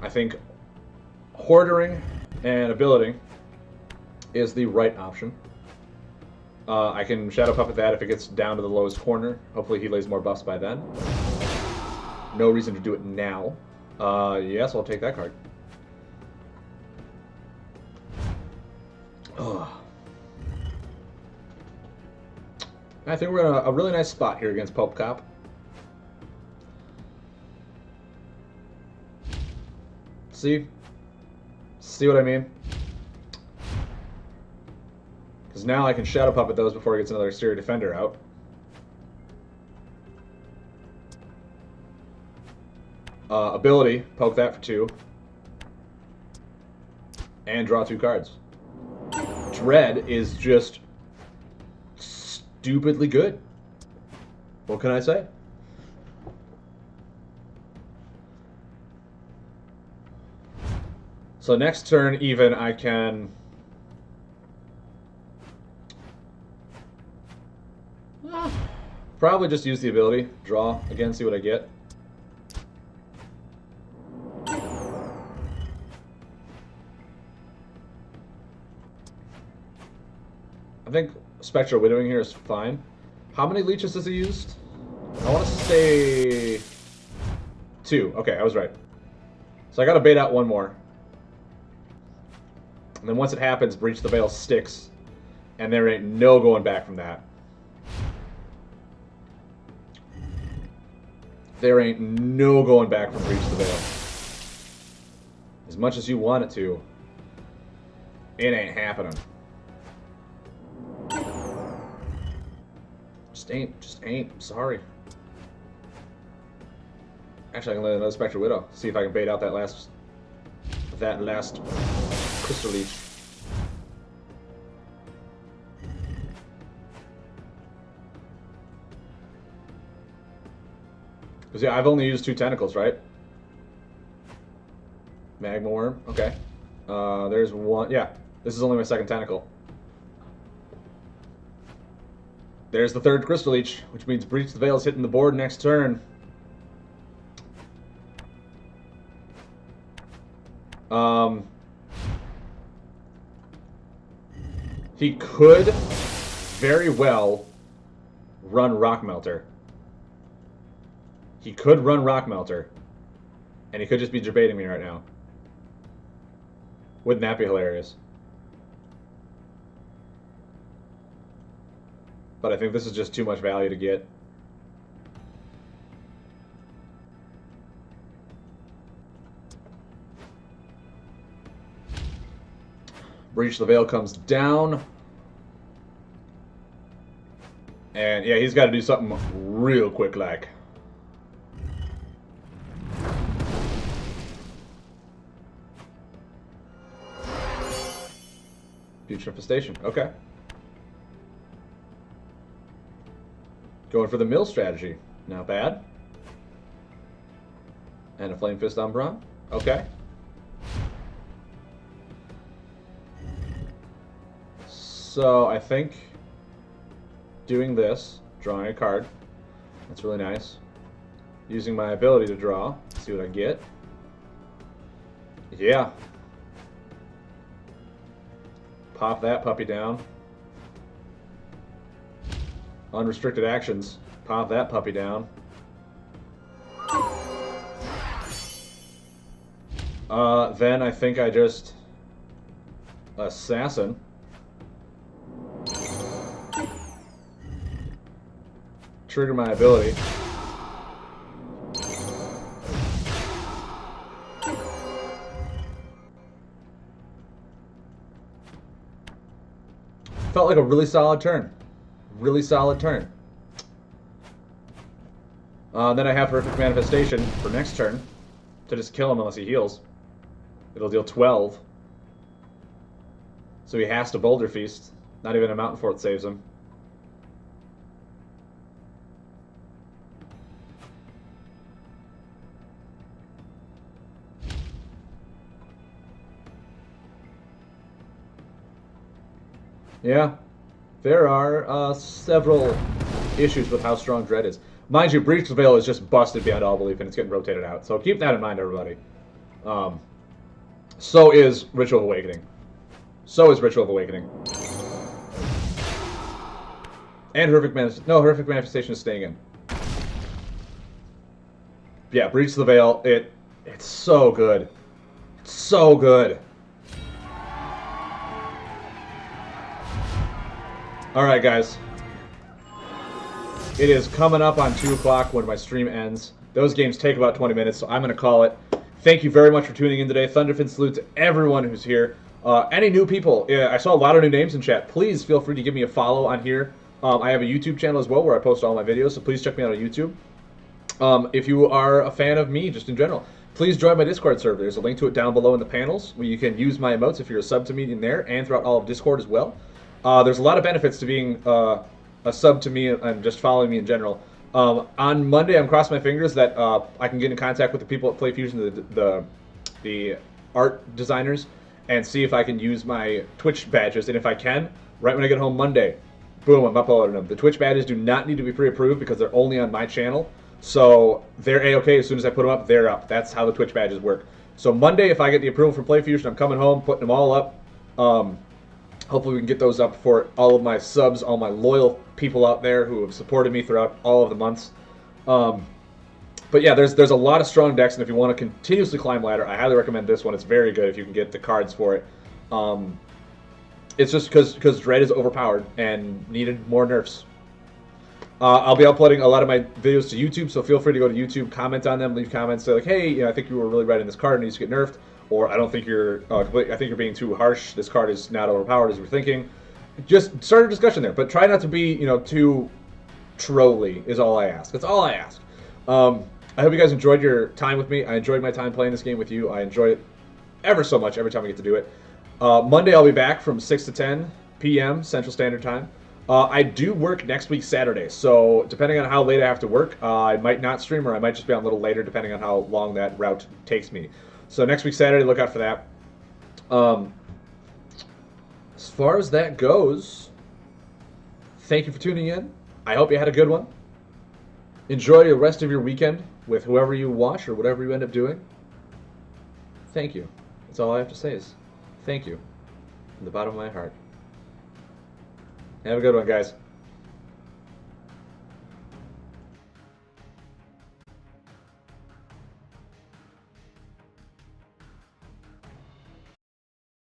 I think Hoardering and Ability is the right option. I can Shadow Puppet that if it gets down to the lowest corner. Hopefully he lays more buffs by then. No reason to do it now. Yes, I'll take that card. Ugh. I think we're in a really nice spot here against Pope Cop. See? See what I mean? Because now I can Shadow Puppet those before he gets another Exterior Defender out. Ability, poke that for 2. And draw 2 cards. Dread is just stupidly good. What can I say? So next turn, even, I can... probably just use the ability. Draw again, see what I get. I think Spectral Widowing here is fine. How many leeches has he used? I want to say 2. Okay, I was right. So I got to bait out 1 more. And then once it happens, Breach the Veil sticks. And there ain't no going back from that. There ain't no going back from Breach the Veil. As much as you want it to, it ain't happening. Just ain't. I'm sorry. Actually, I can let another Spectral Widow. See if I can bait out that last Crystal Leech. Because yeah, I've only used 2 tentacles, right? Magma Worm. Okay. There's 1. Yeah, this is only my 2nd tentacle. There's the third Crystal Leech, which means Breach the Veil is hitting the board next turn. He could very well run Rock Melter. He could run Rock Melter. And he could just be debating me right now. Wouldn't that be hilarious? But I think this is just too much value to get. Breach the Veil comes down. And yeah, he's got to do something real quick like. Future Infestation. Okay. Going for the mill strategy. Not bad. And a Flame Fist Umbron. Okay. So I think doing this, drawing a card, that's really nice. Using my ability to draw, see what I get. Yeah. Pop that puppy down. Unrestricted actions. Pop that puppy down. Then I think I just Assassin. Trigger my ability. Felt like a really solid turn. Really solid turn. Then I have Horrific Manifestation for next turn to just kill him unless he heals. It'll deal 12. So he has to Boulder Feast. Not even a Mountain Fort saves him. Yeah, there are several issues with how strong Dread is. Mind you, Breach the Veil is just busted beyond all belief, and it's getting rotated out. So keep that in mind, everybody. So is Ritual of Awakening. So is Ritual of Awakening. And Horrific Manifestation. No, Horrific Manifestation is staying in. Yeah, Breach the Veil, it's so good. It's so good. Alright, guys. It is coming up on 2 o'clock when my stream ends. Those games take about 20 minutes, so I'm going to call it. Thank you very much for tuning in today. Thunderfin salute to everyone who's here. Any new people, I saw a lot of new names in chat. Please feel free to give me a follow on here. I have a YouTube channel as well where I post all my videos, so please check me out on YouTube. If you are a fan of me, just in general, please join my Discord server. There's a link to it down below in the panels where you can use my emotes if you're a sub to me in there and throughout all of Discord as well. There's a lot of benefits to being a sub to me and just following me in general. On Monday, I'm crossing my fingers that I can get in contact with the people at PlayFusion, the art designers, and see if I can use my Twitch badges. And if I can, right when I get home Monday, boom, I'm uploading them. The Twitch badges do not need to be pre-approved because they're only on my channel. So they're A-okay. As soon as I put them up, they're up. That's how the Twitch badges work. So Monday, if I get the approval from PlayFusion, I'm coming home, putting them all up. Hopefully we can get those up for all of my subs, all my loyal people out there who have supported me throughout all of the months. But yeah, there's a lot of strong decks, and if you want to continuously climb ladder, I highly recommend this one. It's very good if you can get the cards for it. It's just because Dread is overpowered and needed more nerfs. I'll be uploading a lot of my videos to YouTube, so feel free to go to YouTube, comment on them, leave comments, say like, hey, you know, I think you were really right in this card, it needs to get nerfed, or I don't think you're, I think you're being too harsh, this card is not overpowered as you were thinking. Just start a discussion there, but try not to be, you know, too trolly is all I ask. That's all I ask. I hope you guys enjoyed your time with me. I enjoyed my time playing this game with you. I enjoy it ever so much every time I get to do it. Monday I'll be back from 6 to 10 p.m. Central Standard Time. I do work next week Saturday, so depending on how late I have to work, I might not stream or I might just be on a little later depending on how long that route takes me. So next week Saturday, look out for that. As far as that goes, thank you for tuning in. I hope you had a good one. Enjoy the rest of your weekend with whoever you watch or whatever you end up doing. Thank you. That's all I have to say is thank you from the bottom of my heart. Have a good one, guys.